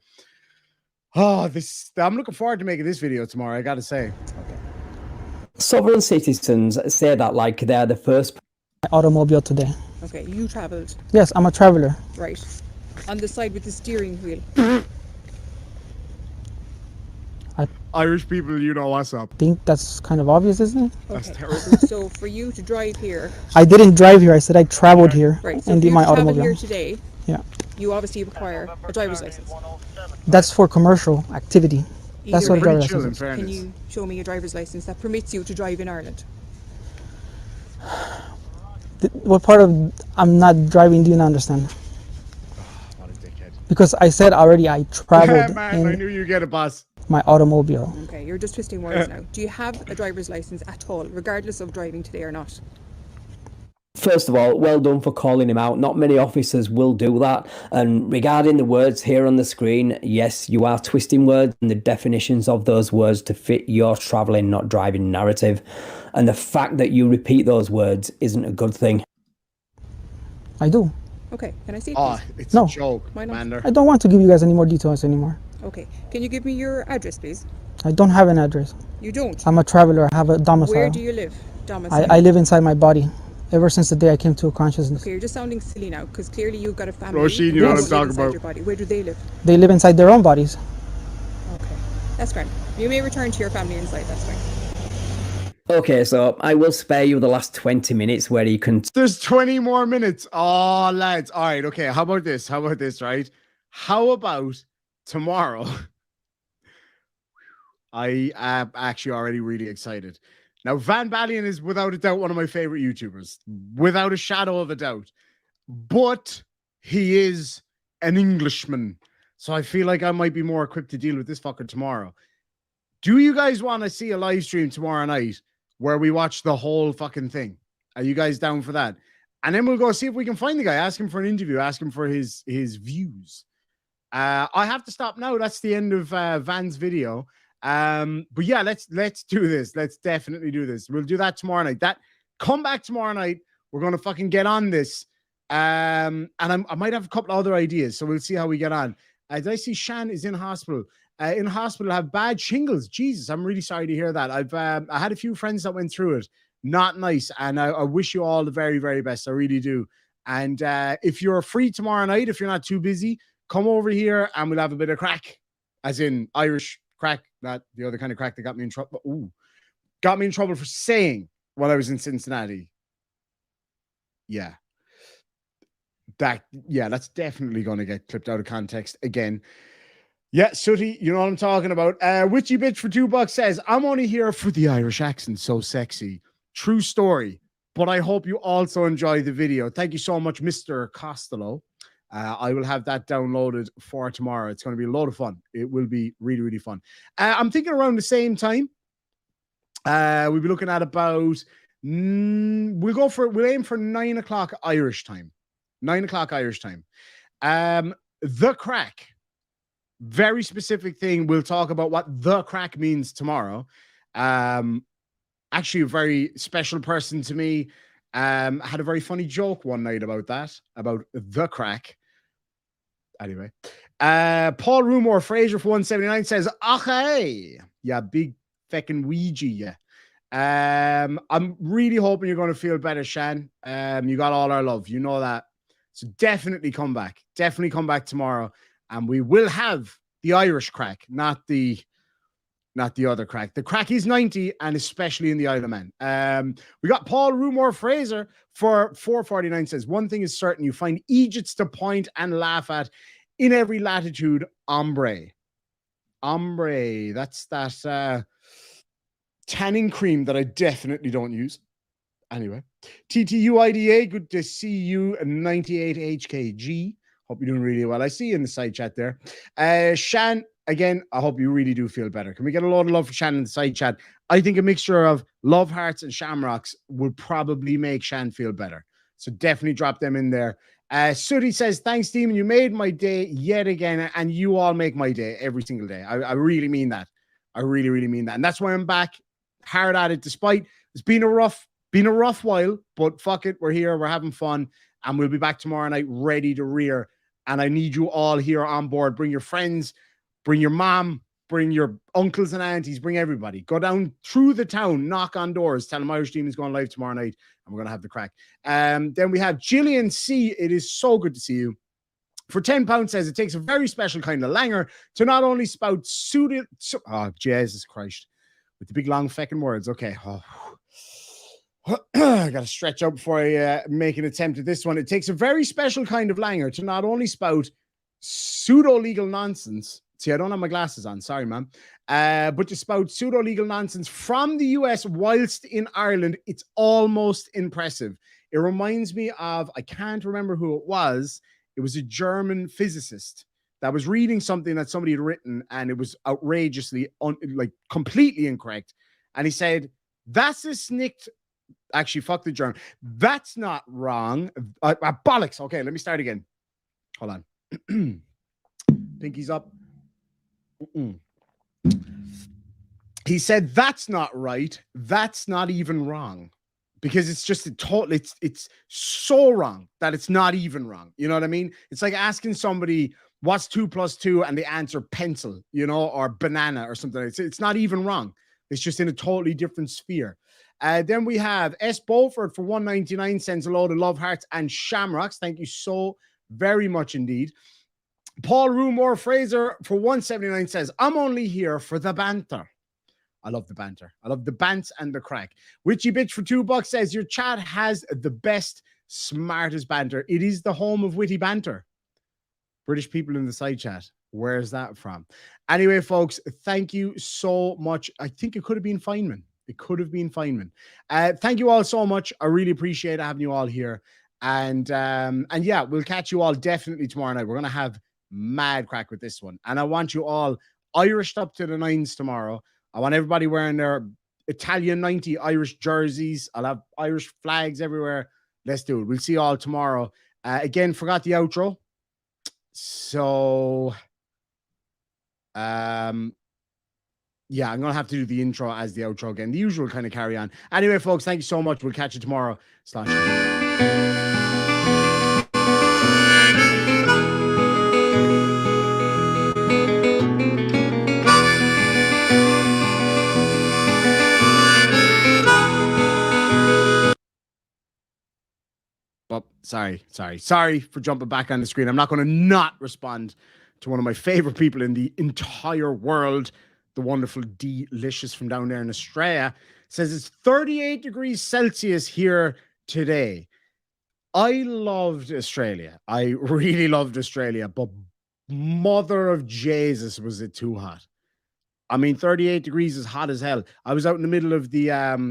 I'm looking forward to making this video tomorrow, I gotta say. Okay. Sovereign citizens say that like they're the first automobile today. Okay, you travelled. Yes, I'm a traveler. Right. On the side with the steering wheel. Irish people, you know what's up. I think that's kind of obvious, isn't it? That's Okay. terrible. So for you to drive here. I didn't drive here. I said I traveled here. Right. So and if you my travel automobile. here today, yeah. you obviously require a driver's license. That's for commercial activity. That's what a driver's license is. Can you show me a driver's license that permits you to drive in Ireland? What part of I'm not driving do you not understand? What a dickhead. Because I said already I traveled. Man, I knew you'd get it, boss. My automobile. Okay, you're just twisting words now. Do you have a driver's license at all, regardless of driving today or not? First of all, well done for calling him out. Not many officers will do that. And regarding the words here on the screen, yes, you are twisting words and the definitions of those words to fit your travelling, not driving narrative. And the fact that you repeat those words isn't a good thing. I do. Okay, can I see it, Oh, please? it's No. a joke, Why not? Mander. I don't want to give you guys any more details anymore. Okay, can you give me your address, please? I don't have an address. You don't? I'm a traveler. I have a domicile. Where do you live? Domicile? I live inside my body ever since the day I came to consciousness. Okay, you're just sounding silly now, because clearly you've got a family. Roisin, you know what I'm talking about. Your body. Where do they live? They live inside their own bodies. Okay, that's grand. You may return to your family inside, that's fine. Okay, so I will spare you the last 20 minutes where you can... There's 20 more minutes. Oh, lads. All right, okay. How about this? Right? How about tomorrow? I am actually already really excited. Now, Van Balian is without a doubt one of my favorite YouTubers, without a shadow of a doubt. But he is an Englishman. So I feel like I might be more equipped to deal with this fucker tomorrow. Do you guys want to see a live stream tomorrow night where we watch the whole fucking thing? Are you guys down for that? And then we'll go see if we can find the guy, ask him for an interview, ask him for his views. I have to stop now. That's the end of Van's video. But yeah, let's do this. Let's definitely do this. We'll do that tomorrow night. Come back tomorrow night. We're gonna fucking get on this. And I might have a couple other ideas, so we'll see how we get on. Did I see Shan is in hospital? In hospital, have bad shingles. Jesus, I'm really sorry to hear that. I had a few friends that went through it. Not nice, and I wish you all the very, very best. I really do. And if you're free tomorrow night, if you're not too busy, come over here and we'll have a bit of crack, as in Irish crack, not the other kind of crack that got me in trouble. Got me in trouble for saying when I was in Cincinnati. Yeah. That's definitely going to get clipped out of context again. Yeah, Sooty, you know what I'm talking about. Witchy Bitch for $2 says, I'm only here for the Irish accent, so sexy. True story, but I hope you also enjoy the video. Thank you so much, Mr. Costello. I will have that downloaded for tomorrow. It's going to be a lot of fun. It will be really, really fun. I'm thinking around the same time. We'll be looking at about, we'll aim for 9 o'clock Irish time. 9 o'clock Irish time. The crack. Very specific thing. We'll talk about what the crack means tomorrow. Actually, a very special person to me. Had a very funny joke one night about that, about the crack. Anyway, Paul Rumor Fraser for 179 says, okay, yeah, big fucking Ouija, yeah. I'm really hoping you're going to feel better, Shan. You got all our love, you know that. So definitely come back. Definitely come back tomorrow, and we will have the Irish crack, not the other crack. The crack is 90, and especially in the Isle of Man. We got Paul Rumor Fraser for 449 says, one thing is certain, you find Egypts to point and laugh at in every latitude. Ombre. That's that tanning cream that I definitely don't use. Anyway, TTUIDA, good to see you. 98HKG. Hope you're doing really well. I see you in the side chat there. Shan, again, I hope you really do feel better. Can we get a lot of love for Shan in the side chat? I think a mixture of love hearts and shamrocks would probably make Shan feel better. So definitely drop them in there. Sooty says, thanks, Demon. You made my day yet again, and you all make my day every single day. I really mean that. I really, really mean that. And that's why I'm back hard at it, despite it's been a rough while, but fuck it. We're here. We're having fun. And we'll be back tomorrow night ready to rear. And I need you all here on board. Bring your friends, bring your mom, bring your uncles and aunties, bring everybody. Go down through the town, knock on doors, tell them Irish Demon's going live tomorrow night, and we're going to have the crack. Then we have Gillian C. It is so good to see you. For £10 says, it takes a very special kind of langer to not only spout suited... Oh, Jesus Christ. With the big long fucking words. Okay. Oh. I got to stretch out before I make an attempt at this one. It takes a very special kind of langer to not only spout pseudo-legal nonsense. See, I don't have my glasses on. Sorry, man. But to spout pseudo-legal nonsense from the US whilst in Ireland, it's almost impressive. It reminds me of, I can't remember who it was. It was a German physicist that was reading something that somebody had written, and it was outrageously, like completely incorrect. And he said, "That's a snicked." Actually, fuck the journal. That's not wrong. Bollocks. Okay, let me start again. Hold on. Pinky's up. He said, "That's not right. That's not even wrong." Because it's just it's so wrong that it's not even wrong. You know what I mean? It's like asking somebody what's 2 + 2 and they answer pencil, you know, or banana or something. It's not even wrong. It's just in a totally different sphere. Then we have S. Beaufort for 199 sends a load of love hearts and shamrocks. Thank you so very much indeed. Paul Rumor Fraser for 179 says, "I'm only here for the banter." I love the banter. I love the bants and the crack. Witchy Bitch for $2 says, "Your chat has the best, smartest banter. It is the home of witty banter." British people in the side chat. Where's that from? Anyway, folks, thank you so much. I think it could have been Feynman. It could have been Feynman. Thank you all so much. I really appreciate having you all here. And yeah, we'll catch you all definitely tomorrow night. We're going to have mad crack with this one. And I want you all Irished up to the nines tomorrow. I want everybody wearing their Italian 90 Irish jerseys. I'll have Irish flags everywhere. Let's do it. We'll see you all tomorrow. Again, forgot the outro. So, yeah, I'm going to have to do the intro as the outro again. The usual kind of carry on. Anyway, folks, thank you so much. We'll catch you tomorrow. Oh, sorry for jumping back on the screen. I'm not going to not respond to one of my favorite people in the entire world, the wonderful Delicious from down there in Australia. Says it's 38 degrees Celsius here today. I loved Australia. I really loved Australia, but mother of Jesus, was it too hot. I mean, 38 degrees is hot as hell. I was out in the middle of the,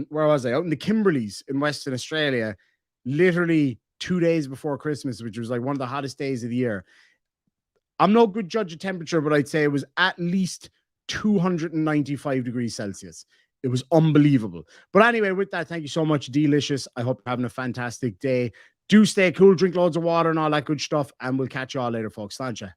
where was I? Out in the Kimberleys in Western Australia, literally 2 days before Christmas, which was like one of the hottest days of the year. I'm no good judge of temperature, but I'd say it was at least 295 degrees Celsius. It was unbelievable. But anyway, with that, thank you so much, Delicious. I hope you're having a fantastic day. Do stay cool, drink loads of water and all that good stuff, and we'll catch you all later, folks. Thank you.